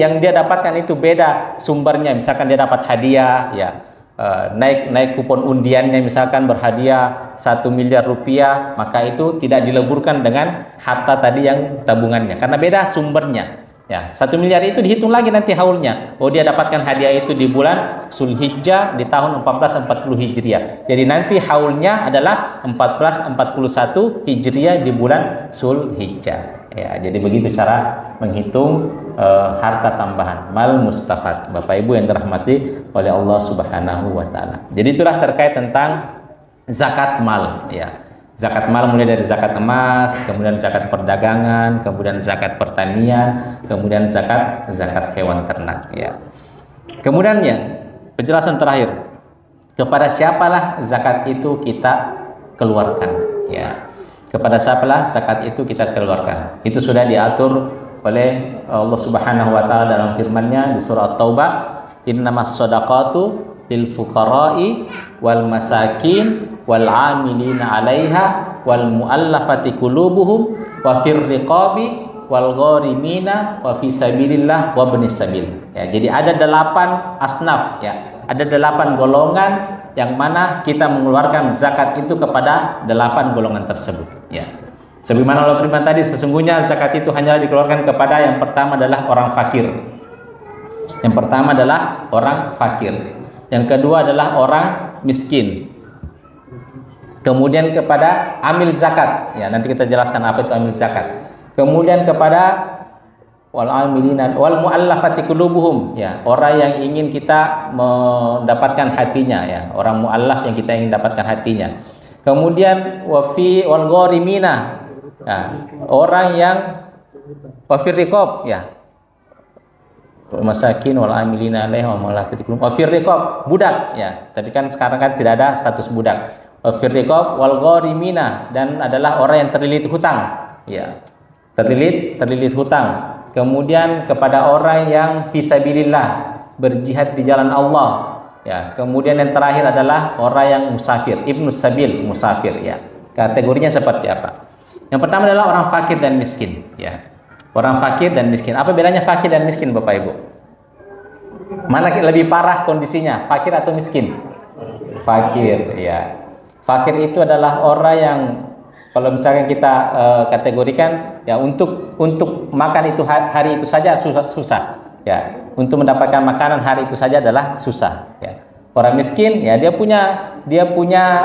yang dia dapatkan itu beda sumbernya, misalkan dia dapat hadiah, ya, naik kupon undiannya, misalkan berhadiah 1 miliar rupiah, maka itu tidak dileburkan dengan harta tadi yang tabungannya, karena beda sumbernya. Ya, 1 miliar itu dihitung lagi nanti haulnya. Oh, dia dapatkan hadiah itu di bulan Zulhijjah di tahun 1440 Hijriah. Jadi nanti haulnya adalah 1441 Hijriah di bulan Zulhijjah. Ya, jadi begitu cara menghitung harta tambahan, mal mustafad. Bapak Ibu yang dirahmati oleh Allah Subhanahu wa taala. Jadi itulah terkait tentang zakat mal, ya. Zakat mal mulai dari zakat emas, kemudian zakat perdagangan, kemudian zakat pertanian, kemudian zakat hewan ternak, ya. Kemudian ya, penjelasan terakhir, kepada siapalah zakat itu kita keluarkan, ya. Kepada siapalah zakat itu kita keluarkan. Itu sudah diatur oleh Allah Subhanahu wa taala dalam firman-Nya di surah At-Taubah, "Innamas shadaqatu lil fuqara'i wal masakin wal 'amilina 'alaiha wal mu'allafati qulubuhum wa fir riqabi wal gharimina wa fi sabilillah wa ibnis sabil." Ya, jadi ada 8 asnaf, ya. Ada 8 golongan yang mana kita mengeluarkan zakat itu kepada 8 golongan tersebut, ya. Sebagaimana Allah firman tadi, sesungguhnya zakat itu hanyalah dikeluarkan kepada yang pertama adalah orang fakir. Yang pertama adalah orang fakir. Yang kedua adalah orang miskin. Kemudian kepada amil zakat, ya, nanti kita jelaskan apa itu amil zakat. Kemudian kepada wal amilina wal muallafati qulubuhum, ya, orang yang ingin kita mendapatkan hatinya, ya, orang muallaf yang kita ingin dapatkan hatinya. Kemudian wafi wal gharimina, ya, orang yang wafir riqab, ya, masakin wal amilina alaihi wa muallafati qulubuhum, wafir riqab, budak, ya, tapi kan sekarang kan tidak ada status budak. Wafir riqab wal gharimina, dan adalah orang yang terlilit hutang, ya, terlilit hutang. Kemudian kepada orang yang fisabilillah, berjihad di jalan Allah, ya. Kemudian yang terakhir adalah orang yang musafir, ibnus sabil, musafir, ya. Kategorinya seperti apa? Yang pertama adalah orang fakir dan miskin, ya. Orang fakir dan miskin. Apa bedanya fakir dan miskin, Bapak Ibu? Mana lebih parah kondisinya, fakir atau miskin? Fakir, ya. Fakir itu adalah orang yang, kalau misalkan kita kategorikan, ya, untuk makan itu hari itu saja susah, ya. Untuk mendapatkan makanan hari itu saja adalah susah, ya. Orang miskin, ya, dia punya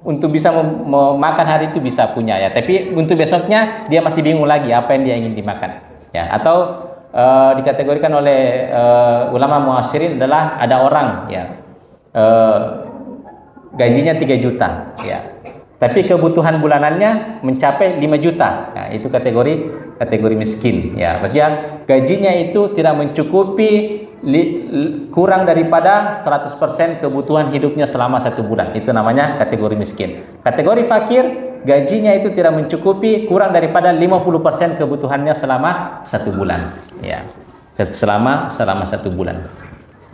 untuk bisa memakan hari itu bisa punya, ya. Tapi untuk besoknya dia masih bingung lagi apa yang dia ingin dimakan, ya. Atau dikategorikan oleh ulama muasyirin adalah ada orang, ya, gajinya 3 juta, ya, tapi kebutuhan bulanannya mencapai 5 juta. Nah, itu kategori miskin, ya. Maksudnya gajinya itu tidak mencukupi, kurang daripada 100% kebutuhan hidupnya selama 1 bulan. Itu namanya kategori miskin. Kategori fakir, gajinya itu tidak mencukupi, kurang daripada 50% kebutuhannya selama 1 bulan, ya. Selama 1 bulan.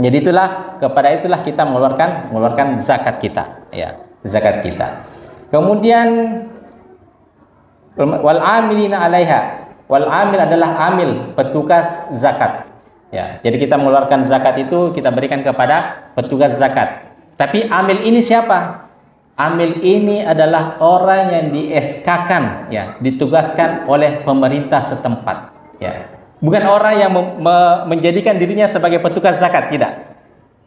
Jadi kepada itulah kita mengeluarkan zakat kita, ya, zakat kita. Kemudian wal amilina 'alaiha. Wal amil adalah amil, petugas zakat, ya. Jadi kita mengeluarkan zakat itu kita berikan kepada petugas zakat. Tapi amil ini siapa? Amil ini adalah orang yang di-SK-kan, ya, ditugaskan oleh pemerintah setempat, ya. Bukan orang yang menjadikan dirinya sebagai petugas zakat, tidak,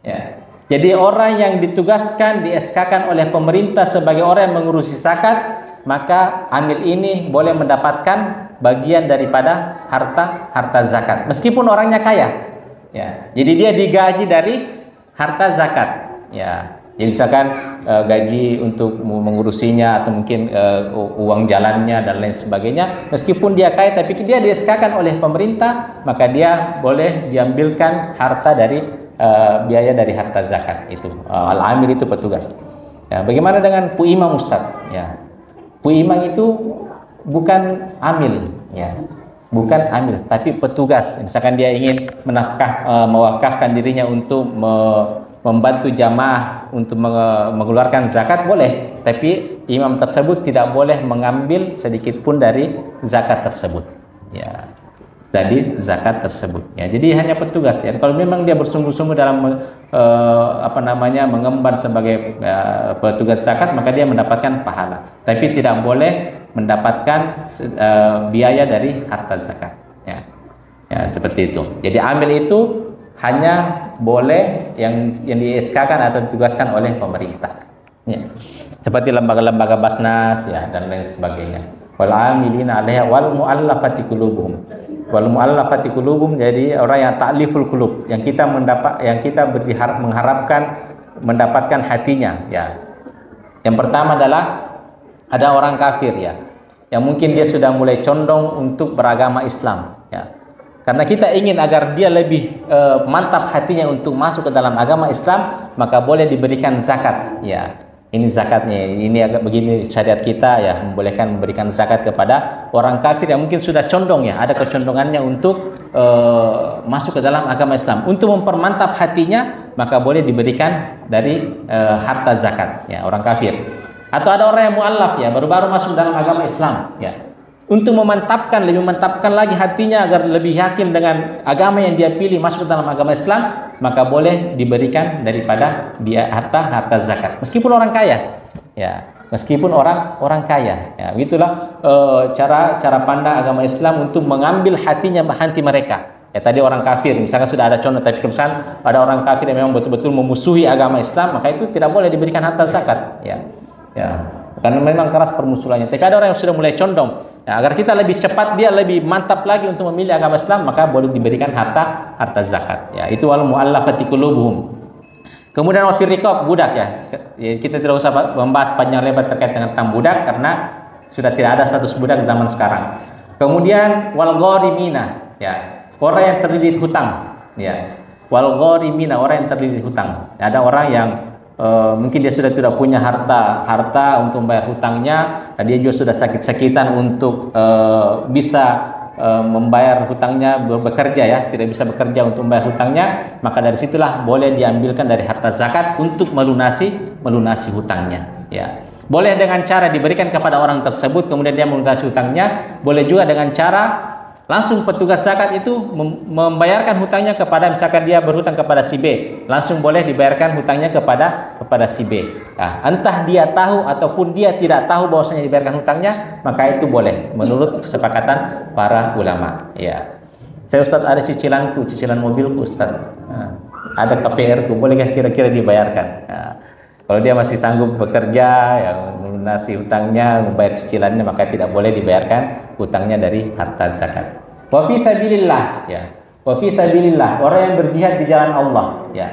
ya. Jadi orang yang ditugaskan, di-SK-kan oleh pemerintah sebagai orang yang mengurusi zakat, maka amil ini boleh mendapatkan bagian daripada harta zakat, meskipun orangnya kaya, ya. Jadi dia digaji dari harta zakat, ya. Jadi misalkan gaji untuk mengurusinya atau mungkin uang jalannya dan lain sebagainya, meskipun dia kaya tapi dia di-SK-kan oleh pemerintah, maka dia boleh diambilkan harta dari biaya dari harta zakat itu. Al-amil itu petugas. Ya, bagaimana dengan puimam, Ustaz? Ya. Puimam itu bukan amil, ya. bukan amil, tapi petugas. Misalkan dia ingin mewakafkan dirinya untuk membantu jamaah untuk mengeluarkan zakat, boleh, tapi imam tersebut tidak boleh mengambil sedikit pun dari zakat tersebut. Ya, jadi zakat tersebut. Ya, jadi hanya petugas. Ya, kalau memang dia bersungguh-sungguh dalam mengemban sebagai petugas zakat, maka dia mendapatkan pahala. Tapi tidak boleh mendapatkan biaya dari harta zakat. Ya, ya seperti itu. Jadi amil itu hanya boleh yang di-SK-kan atau ditugaskan oleh pemerintah. Ya. Seperti lembaga-lembaga Basnas ya dan lain sebagainya. Wal amilina 'alaiha wal mu'allafati qulubuhum. Wal mu'allafati qulubuhum, jadi orang yang ta'liful qulub, yang kita mengharapkan mendapatkan hatinya ya. Yang pertama adalah ada orang kafir ya, yang mungkin dia sudah mulai condong untuk beragama Islam ya. Karena kita ingin agar dia lebih mantap hatinya untuk masuk ke dalam agama Islam, maka boleh diberikan zakat ya. Ini zakatnya, ini agak begini syariat kita ya, membolehkan memberikan zakat kepada orang kafir yang mungkin sudah condong ya, ada kecondongannya untuk masuk ke dalam agama Islam. Untuk mempermantap hatinya, maka boleh diberikan dari harta zakat ya, orang kafir. Atau ada orang yang mu'allaf ya, baru-baru masuk dalam agama Islam ya. Untuk lebih memantapkan lagi hatinya agar lebih yakin dengan agama yang dia pilih, masuk ke dalam agama Islam, maka boleh diberikan daripada harta zakat. Meskipun orang kaya ya, meskipun orang kaya ya, begitulah cara pandang agama Islam untuk mengambil hati mereka. Ya, tadi orang kafir, misalkan sudah ada contoh, tapi misalkan ada orang kafir yang memang betul-betul memusuhi agama Islam, maka itu tidak boleh diberikan harta zakat ya. Ya, karena memang keras permusuhannya. Tapi ada orang yang sudah mulai condong. Ya, agar kita lebih cepat, dia lebih mantap lagi untuk memilih agama Islam, maka boleh diberikan harta zakat. Ya, itu wal mu'allafati qulubuhum. Kemudian wafir riqab, budak ya. Kita tidak usah membahas panjang lebar terkait dengan tentang budak karena sudah tidak ada status budak zaman sekarang. Kemudian wal gharimina, ya. Orang yang terlilit hutang, ya. Wal gharimina, orang yang terlilit hutang. Ada orang yang mungkin dia sudah tidak punya harta untuk membayar hutangnya, dia juga sudah sakit-sakitan untuk bisa membayar hutangnya, bekerja ya, tidak bisa bekerja untuk membayar hutangnya, maka dari situlah boleh diambilkan dari harta zakat untuk melunasi hutangnya ya. Boleh dengan cara diberikan kepada orang tersebut kemudian dia melunasi hutangnya, boleh juga dengan cara langsung petugas zakat itu membayarkan hutangnya kepada, misalkan dia berhutang kepada si B, langsung boleh dibayarkan hutangnya kepada si B. Nah, entah dia tahu ataupun dia tidak tahu bahwasanya dibayarkan hutangnya, maka itu boleh menurut kesepakatan para ulama. Ya, saya Ustadz ada cicilan mobilku Ustadz, ada KPR-ku, bolehkah kira-kira dibayarkan? Nah, kalau dia masih sanggup bekerja, ya, melunasi hutangnya, membayar cicilannya, maka tidak boleh dibayarkan hutangnya dari harta zakat. Wa fi sabilillah, ya. Wa fi sabilillah, orang yang berjihad di jalan Allah, ya.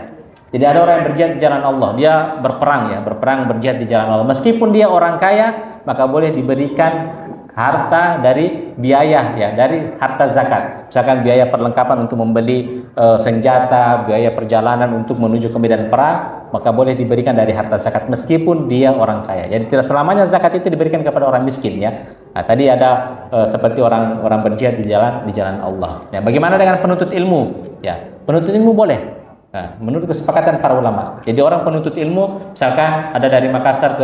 Jadi ada orang yang berjihad di jalan Allah, dia berperang berjihad di jalan Allah. Meskipun dia orang kaya, maka boleh diberikan harta dari biaya ya, dari harta zakat. Misalkan biaya perlengkapan untuk membeli senjata, biaya perjalanan untuk menuju ke medan perang, maka boleh diberikan dari harta zakat meskipun dia orang kaya. Jadi tidak selamanya zakat itu diberikan kepada orang miskin ya. Nah, tadi ada seperti orang berjihad di jalan Allah. Ya, bagaimana dengan penuntut ilmu? Ya, penuntut ilmu boleh. Nah, menurut kesepakatan para ulama. Jadi orang penuntut ilmu, misalkan ada dari Makassar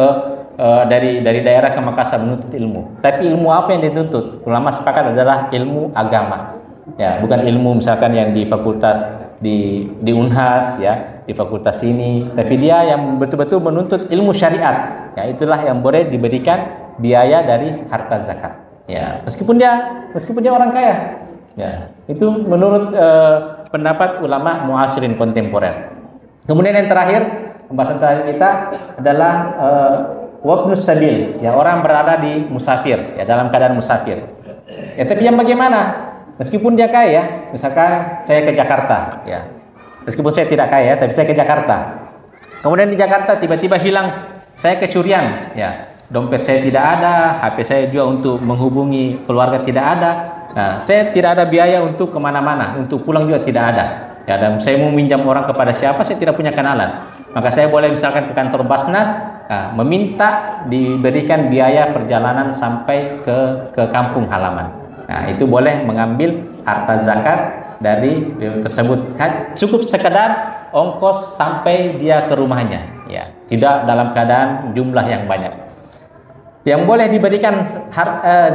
dari daerah ke Makassar menuntut ilmu. Tapi ilmu apa yang dituntut? Ulama sepakat adalah ilmu agama. Ya, bukan ilmu misalkan yang di fakultas di Unhas ya, di fakultas ini, tapi dia yang betul-betul menuntut ilmu syariat. Ya, itulah yang boleh diberikan biaya dari harta zakat. Ya, meskipun dia orang kaya. Ya, itu menurut pendapat ulama muasirin kontemporer. Kemudian yang terakhir, pembahasan terakhir kita adalah wabnus sabil, ya, orang berada di musafir, ya, dalam keadaan musafir. Ya, tapi yang bagaimana? Meskipun dia kaya, misalkan saya ke Jakarta, ya. Meskipun saya tidak kaya, tapi saya ke Jakarta. Kemudian di Jakarta tiba-tiba hilang, saya kecurian, ya. Dompet saya tidak ada, HP saya juga untuk menghubungi keluarga tidak ada. Nah, saya tidak ada biaya untuk kemana-mana, untuk pulang juga tidak ada. Ya, dan saya mau minjam orang kepada siapa, saya tidak punya kenalan. Maka saya boleh misalkan ke kantor Basnas, meminta diberikan biaya perjalanan sampai ke kampung halaman. Nah, itu boleh mengambil harta zakat dari tersebut. Cukup sekedar ongkos sampai dia ke rumahnya, ya. Tidak dalam keadaan jumlah yang banyak. Yang boleh diberikan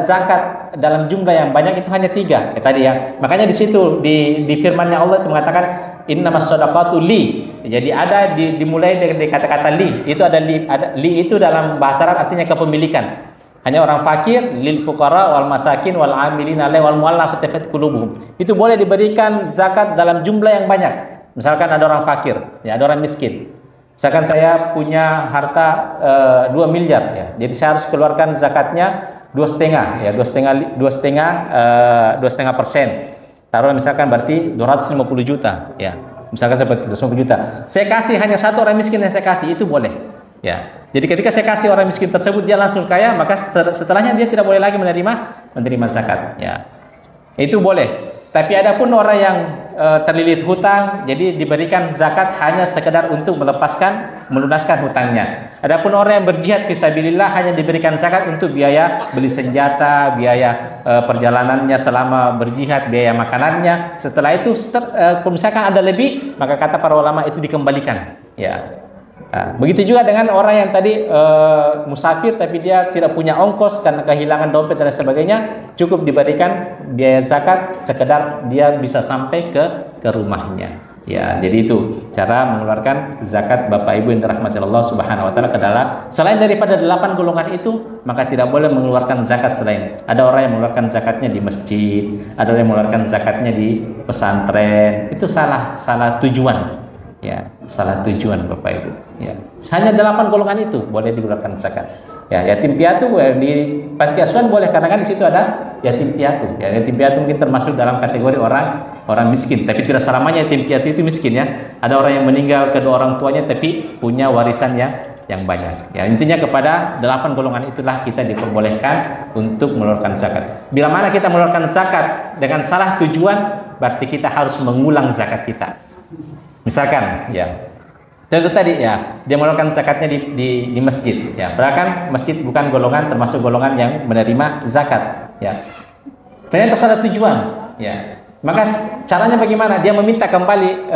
zakat dalam jumlah yang banyak itu hanya 3 tadi ya. Makanya di situ di firman-Nya Allah itu mengatakan innamas shadaqatu li. Jadi ada dimulai dengan kata-kata li. Itu ada li itu dalam bahasa Arab artinya kepemilikan. Hanya orang fakir, lil fuqara wal masakin wal amilina alaihi wal mu'allafati qulubuhum. Itu boleh diberikan zakat dalam jumlah yang banyak. Misalkan ada orang fakir, ya ada orang miskin. Misalkan saya punya harta 2 miliar, ya. Jadi saya harus keluarkan zakatnya 2,5, ya 2,5%. Taruh misalkan berarti 250 juta, ya. Misalkan seperti 250 juta. Saya kasih hanya satu orang miskin yang saya kasih, itu boleh, ya. Jadi ketika saya kasih orang miskin tersebut dia langsung kaya, maka setelahnya dia tidak boleh lagi menerima zakat, ya. Itu boleh. Tapi ada pun orang yang terlilit hutang, jadi diberikan zakat hanya sekedar untuk melunaskan hutangnya. Adapun orang yang berjihad fisabilillah hanya diberikan zakat untuk biaya beli senjata, biaya perjalanannya selama berjihad, biaya makanannya. Setelah itu, misalkan ada lebih, maka kata para ulama itu dikembalikan. Ya. Nah, begitu juga dengan orang yang tadi musafir tapi dia tidak punya ongkos karena kehilangan dompet dan sebagainya, cukup diberikan biaya zakat sekedar dia bisa sampai ke rumahnya. Ya, jadi itu cara mengeluarkan zakat Bapak Ibu yang dirahmati Allah Subhanahu wa taala adalah selain daripada 8 golongan itu, maka tidak boleh mengeluarkan zakat selain. Ada orang yang mengeluarkan zakatnya di masjid, ada orang yang mengeluarkan zakatnya di pesantren. Itu salah tujuan. Ya, salah tujuan Bapak Ibu. Ya, hanya 8 golongan itu boleh dikeluarkan zakat. Ya, yatim piatu di panti asuhan boleh karena kan di situ ada yatim piatu. Ya, yatim piatu mungkin termasuk dalam kategori orang miskin, tapi tidak selamanya yatim piatu itu miskin ya. Ada orang yang meninggal kedua orang tuanya tapi punya warisan yang banyak. Ya, intinya kepada 8 golongan itulah kita diperbolehkan untuk mengeluarkan zakat. Bila mana kita mengeluarkan zakat dengan salah tujuan, berarti kita harus mengulang zakat kita. Misalkan, ya, contoh tadi ya, dia mengeluarkan zakatnya di masjid, ya, bahkan masjid bukan golongan termasuk golongan yang menerima zakat, ya. Ternyata salah tujuan, ya. Maka caranya bagaimana? Dia meminta kembali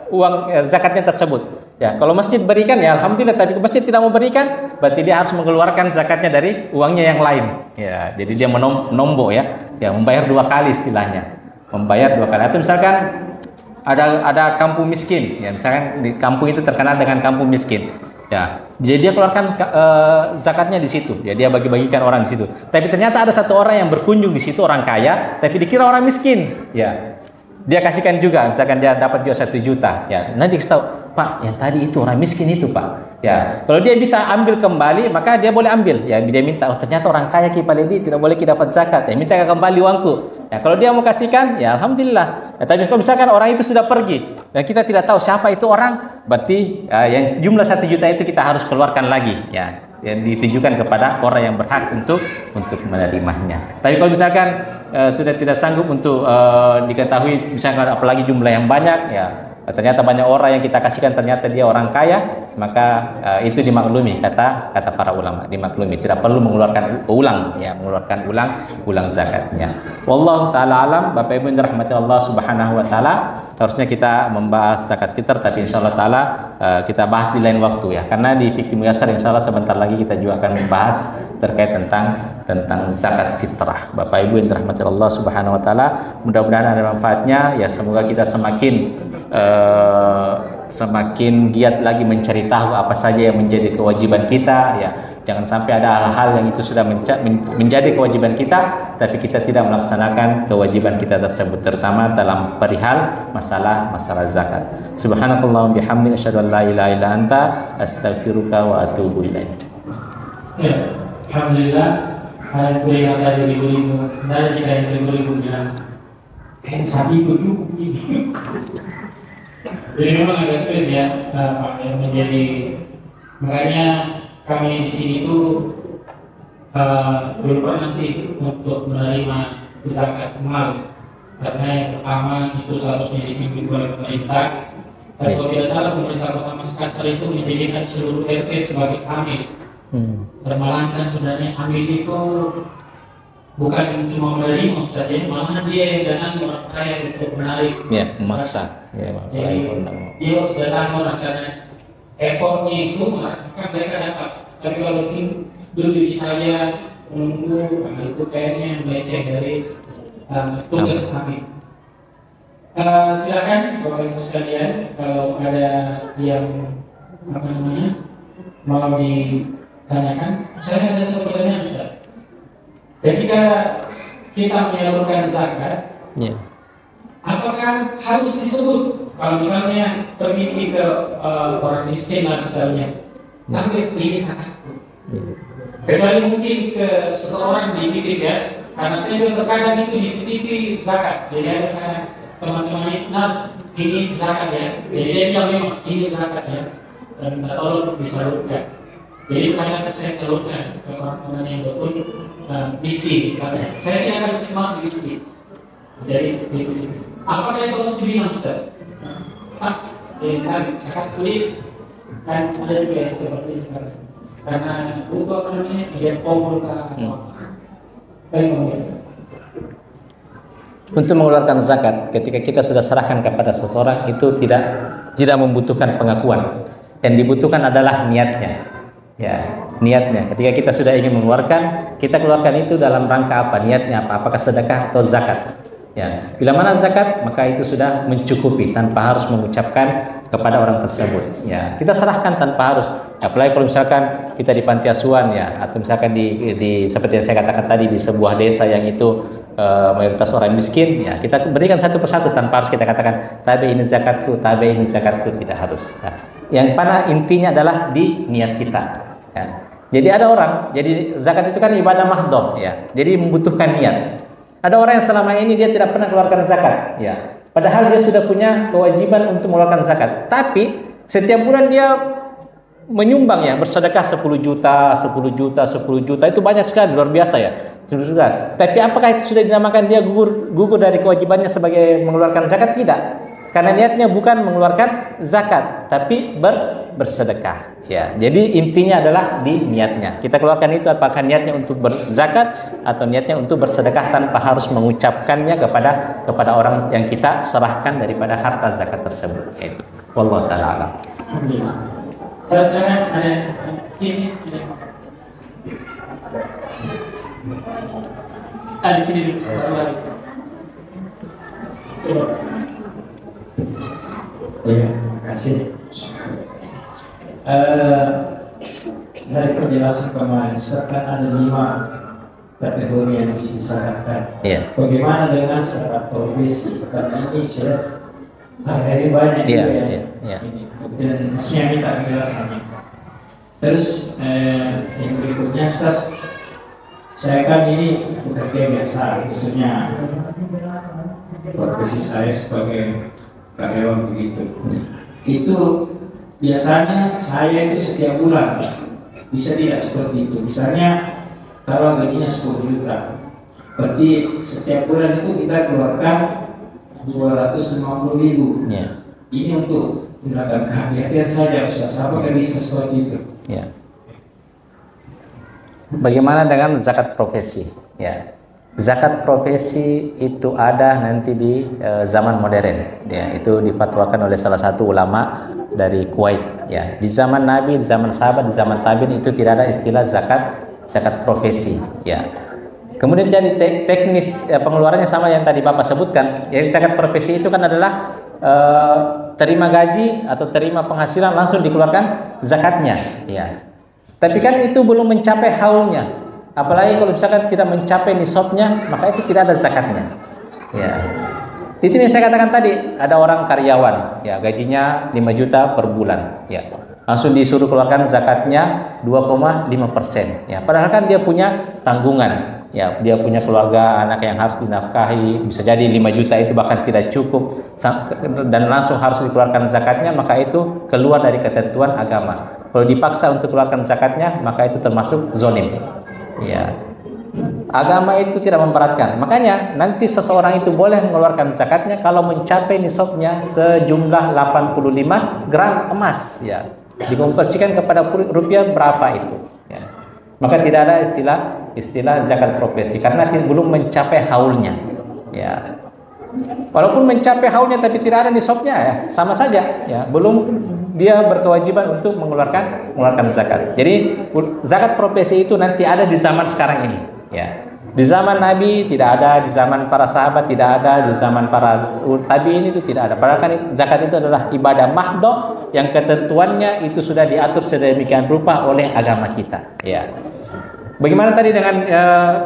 uang zakatnya tersebut. Ya, kalau masjid berikan ya alhamdulillah, tapi masjid tidak mau berikan, berarti dia harus mengeluarkan zakatnya dari uangnya yang lain. Ya, jadi dia menombok ya, membayar 2 kali istilahnya, membayar 2 kali. Atau misalkan ada kampung miskin, ya misalkan di kampung itu terkenal dengan kampung miskin, ya jadi dia keluarkan zakatnya di situ, ya dia bagi-bagikan orang di situ. Tapi ternyata ada satu orang yang berkunjung di situ, orang kaya, tapi dikira orang miskin, ya dia kasihkan juga, misalkan dia dapat juga 1 juta, ya nanti kita tahu, Pak yang tadi itu orang miskin itu Pak, ya kalau dia bisa ambil kembali maka dia boleh ambil, ya dia minta, oh ternyata orang kaya Ki Paledi tidak boleh kita dapat zakat, ya minta kembali uangku, ya kalau dia mau kasihkan ya alhamdulillah, ya, tapi kalau misalkan orang itu sudah pergi dan kita tidak tahu siapa itu orang, berarti yang jumlah 1 juta itu kita harus keluarkan lagi, ya yang ditujukan kepada orang yang berhak untuk menerimanya. Tapi kalau misalkan sudah tidak sanggup untuk diketahui, misalkan apalagi jumlah yang banyak, ya ternyata banyak orang yang kita kasihkan ternyata dia orang kaya, maka itu dimaklumi, kata para ulama, dimaklumi, tidak perlu mengeluarkan ulang zakatnya. Wallahu taala alam. Bapak Ibu yang dirahmati Allah Subhanahu wa taala, harusnya kita membahas zakat fitr, tapi insyaallah taala kita bahas di lain waktu ya, karena di Fikih Muyassar insyaallah sebentar lagi kita juga akan membahas terkait tentang zakat fitrah. Bapak Ibu yang dirahmati Allah Subhanahu wa taala, mudah-mudahan ada manfaatnya ya. Semoga kita semakin giat lagi mencari tahu apa saja yang menjadi kewajiban kita, ya. Jangan sampai ada hal-hal yang itu sudah menjadi kewajiban kita tapi kita tidak melaksanakan kewajiban kita tersebut, terutama dalam perihal masalah zakat. Subhanakallahumma bihamdika asyhadu an la ilaha illa anta astaghfiruka wa atubu ilaik. Ya, alhamdulillah. Hal yang tadi ribu-ribu dan kita yang ribu-ribu bilang kayak sapi itu. Jadi memang agak sulit ya Pak, yang menjadi, makanya kami di sini tuh belum pernah sih untuk menerima zakat mal, karena yang pertama itu seharusnya dipimpin oleh pemerintah, dan kalau tidak salah pemerintah Kota Makassar itu menjadikan seluruh RT sebagai amil. Permalankan sebenarnya amil itu bukan cuma menerima Ustaz ya, malahan dia yang danani orang kaya untuk menarik. Ya, memaksa. Ya, jadi dia harus datang orang karena effortnya itu maka mereka dapat. Tapi kalau tim dulu di saya menunggu, itu kayaknya melenceng dari tugas kami. Silakan Bapak Ibu sekalian, kalau ada yang mau ditanyakan. Saya ada satu pertanyaan Ustaz. Ketika kita menyalurkan zakat, apakah harus disebut kalau misalnya pergi ke orang miskin lah misalnya, tapi ini zakatku? Kecuali mungkin ke seseorang dititip ya, karena saya juga terkadang itu dititipi zakat, jadi ada kadang teman-teman itu, nah ini zakat ya, jadi dia bilang memang ini zakat ya, dan tolong disalurkan. Jadi kadang saya salurkan ke orang-orang yang betul miskin. Saya tidak akan masuk miskin. Jadi apakah itu harus dibilang Ustaz? Zakat kulit kan ada juga yang seperti itu. Karena itu apa namanya dia pomulkan. Untuk mengeluarkan zakat, ketika kita sudah serahkan kepada seseorang itu tidak membutuhkan pengakuan. Yang dibutuhkan adalah niatnya. Ya, niatnya. Ketika kita sudah ingin mengeluarkan, kita keluarkan itu dalam rangka apa? Niatnya apa? Apakah sedekah atau zakat? Ya, bila mana zakat, maka itu sudah mencukupi tanpa harus mengucapkan kepada orang tersebut. Ya, kita serahkan tanpa harus. Apalagi kalau misalkan kita di panti asuhan ya, atau misalkan di seperti yang saya katakan tadi di sebuah desa yang itu mayoritas orang miskin, ya kita berikan satu persatu tanpa harus kita katakan tabe ini zakatku, tidak harus. Ya. Yang pada intinya adalah di niat kita. Ya. Jadi ada orang, jadi zakat itu kan ibadah mahdhah ya. Jadi membutuhkan niat. Ada orang yang selama ini dia tidak pernah keluarkan zakat, ya. Padahal dia sudah punya kewajiban untuk mengeluarkan zakat. Tapi setiap bulan dia menyumbang ya, bersedekah 10 juta, 10 juta, 10 juta. Itu banyak sekali, luar biasa ya. Tapi apakah itu sudah dinamakan dia gugur dari kewajibannya sebagai mengeluarkan zakat? Tidak. Karena niatnya bukan mengeluarkan zakat, tapi bersedekah. Ya, jadi intinya adalah di niatnya. Kita keluarkan itu apakah niatnya untuk berzakat atau niatnya untuk bersedekah tanpa harus mengucapkannya kepada orang yang kita serahkan daripada harta zakat tersebut. Itu. Wallahu taala alam. Alhamdulillah. Silakan ada ini. Di sini dulu. Ya, terima kasih. Dari penjelasan kemarin, kan ada 5 kategori yang disisahkan. Yeah. Bagaimana dengan zakat profesi? Karena ini sudah hari banyak juga yang dan saya minta penjelasannya. Terus yang berikutnya, Ustaz, saya kan ini bekerja biasa, maksudnya profesi saya sebagai karyawan begitu. Itu biasanya saya itu setiap bulan bisa tidak seperti itu. Misalnya kalau gajinya 10 juta, berarti setiap bulan itu kita keluarkan 250.000. Ya. Ini untuk tindakan kehati-hatian saja, Ustaz. Apakah bisa seperti itu? Ya. Bagaimana dengan zakat profesi? Ya. Zakat profesi itu ada nanti di zaman modern. Ya, itu difatwakan oleh salah satu ulama dari Kuwait. Ya, di zaman Nabi, di zaman sahabat, di zaman tabi'in itu tidak ada istilah zakat profesi. Ya. Kemudian jadi teknis pengeluarannya sama yang tadi Bapak sebutkan. Yang zakat profesi itu kan adalah terima gaji atau terima penghasilan langsung dikeluarkan zakatnya. Ya. Tapi kan itu belum mencapai haulnya. Apalagi kalau misalkan tidak mencapai nisabnya, maka itu tidak ada zakatnya. Ya. Itu yang saya katakan tadi, ada orang karyawan, ya gajinya 5 juta per bulan, ya. Langsung disuruh keluarkan zakatnya 2,5%. Ya, padahal kan dia punya tanggungan, ya, dia punya keluarga, anak yang harus dinafkahi, bisa jadi 5 juta itu bahkan tidak cukup dan langsung harus dikeluarkan zakatnya, maka itu keluar dari ketentuan agama. Kalau dipaksa untuk keluarkan zakatnya, maka itu termasuk zalim. Ya, agama itu tidak memberatkan. Makanya nanti seseorang itu boleh mengeluarkan zakatnya kalau mencapai nisabnya sejumlah 85 gram emas. Ya, dikonversikan kepada rupiah berapa itu? Ya. Maka tidak ada istilah istilah zakat profesi karena belum mencapai haulnya. Ya. Walaupun mencapai haulnya tapi tidak ada nisabnya ya, sama saja ya, belum dia berkewajiban untuk mengeluarkan zakat. Jadi zakat profesi itu nanti ada di zaman sekarang ini ya. Di zaman Nabi tidak ada, di zaman para sahabat tidak ada, di zaman para tabi'in itu tidak ada. Padahal kan zakat itu adalah ibadah mahdhah yang ketentuannya itu sudah diatur sedemikian rupa oleh agama kita. Ya. Bagaimana tadi dengan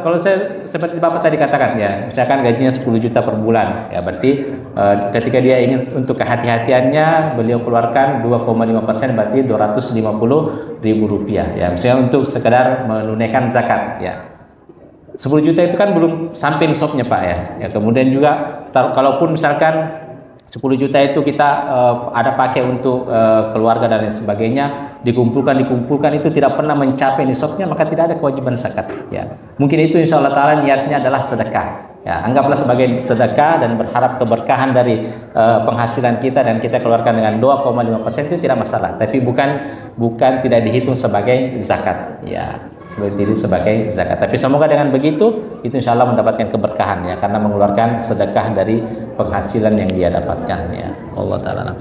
kalau saya seperti Bapak tadi katakan ya, misalkan gajinya 10 juta per bulan, ya berarti ketika dia ingin untuk kehati-hatiannya beliau keluarkan 2,5% berarti 250.000 rupiah ya, misalnya untuk sekedar menunaikan zakat ya. 10 juta itu kan belum sampai nisabnya Pak ya. Ya kemudian juga kalaupun misalkan 10 juta itu kita ada pakai untuk keluarga dan lain sebagainya, dikumpulkan itu tidak pernah mencapai nisabnya, maka tidak ada kewajiban zakat ya. Mungkin itu insya Allah taala niatnya adalah sedekah. Ya, anggaplah sebagai sedekah dan berharap keberkahan dari penghasilan kita dan kita keluarkan dengan 2,5% itu tidak masalah, tapi bukan tidak dihitung sebagai zakat ya, seperti itu sebagai zakat. Tapi semoga dengan begitu itu insya Allah mendapatkan keberkahan ya, karena mengeluarkan sedekah dari penghasilan yang dia dapatkan ya. Allah taala.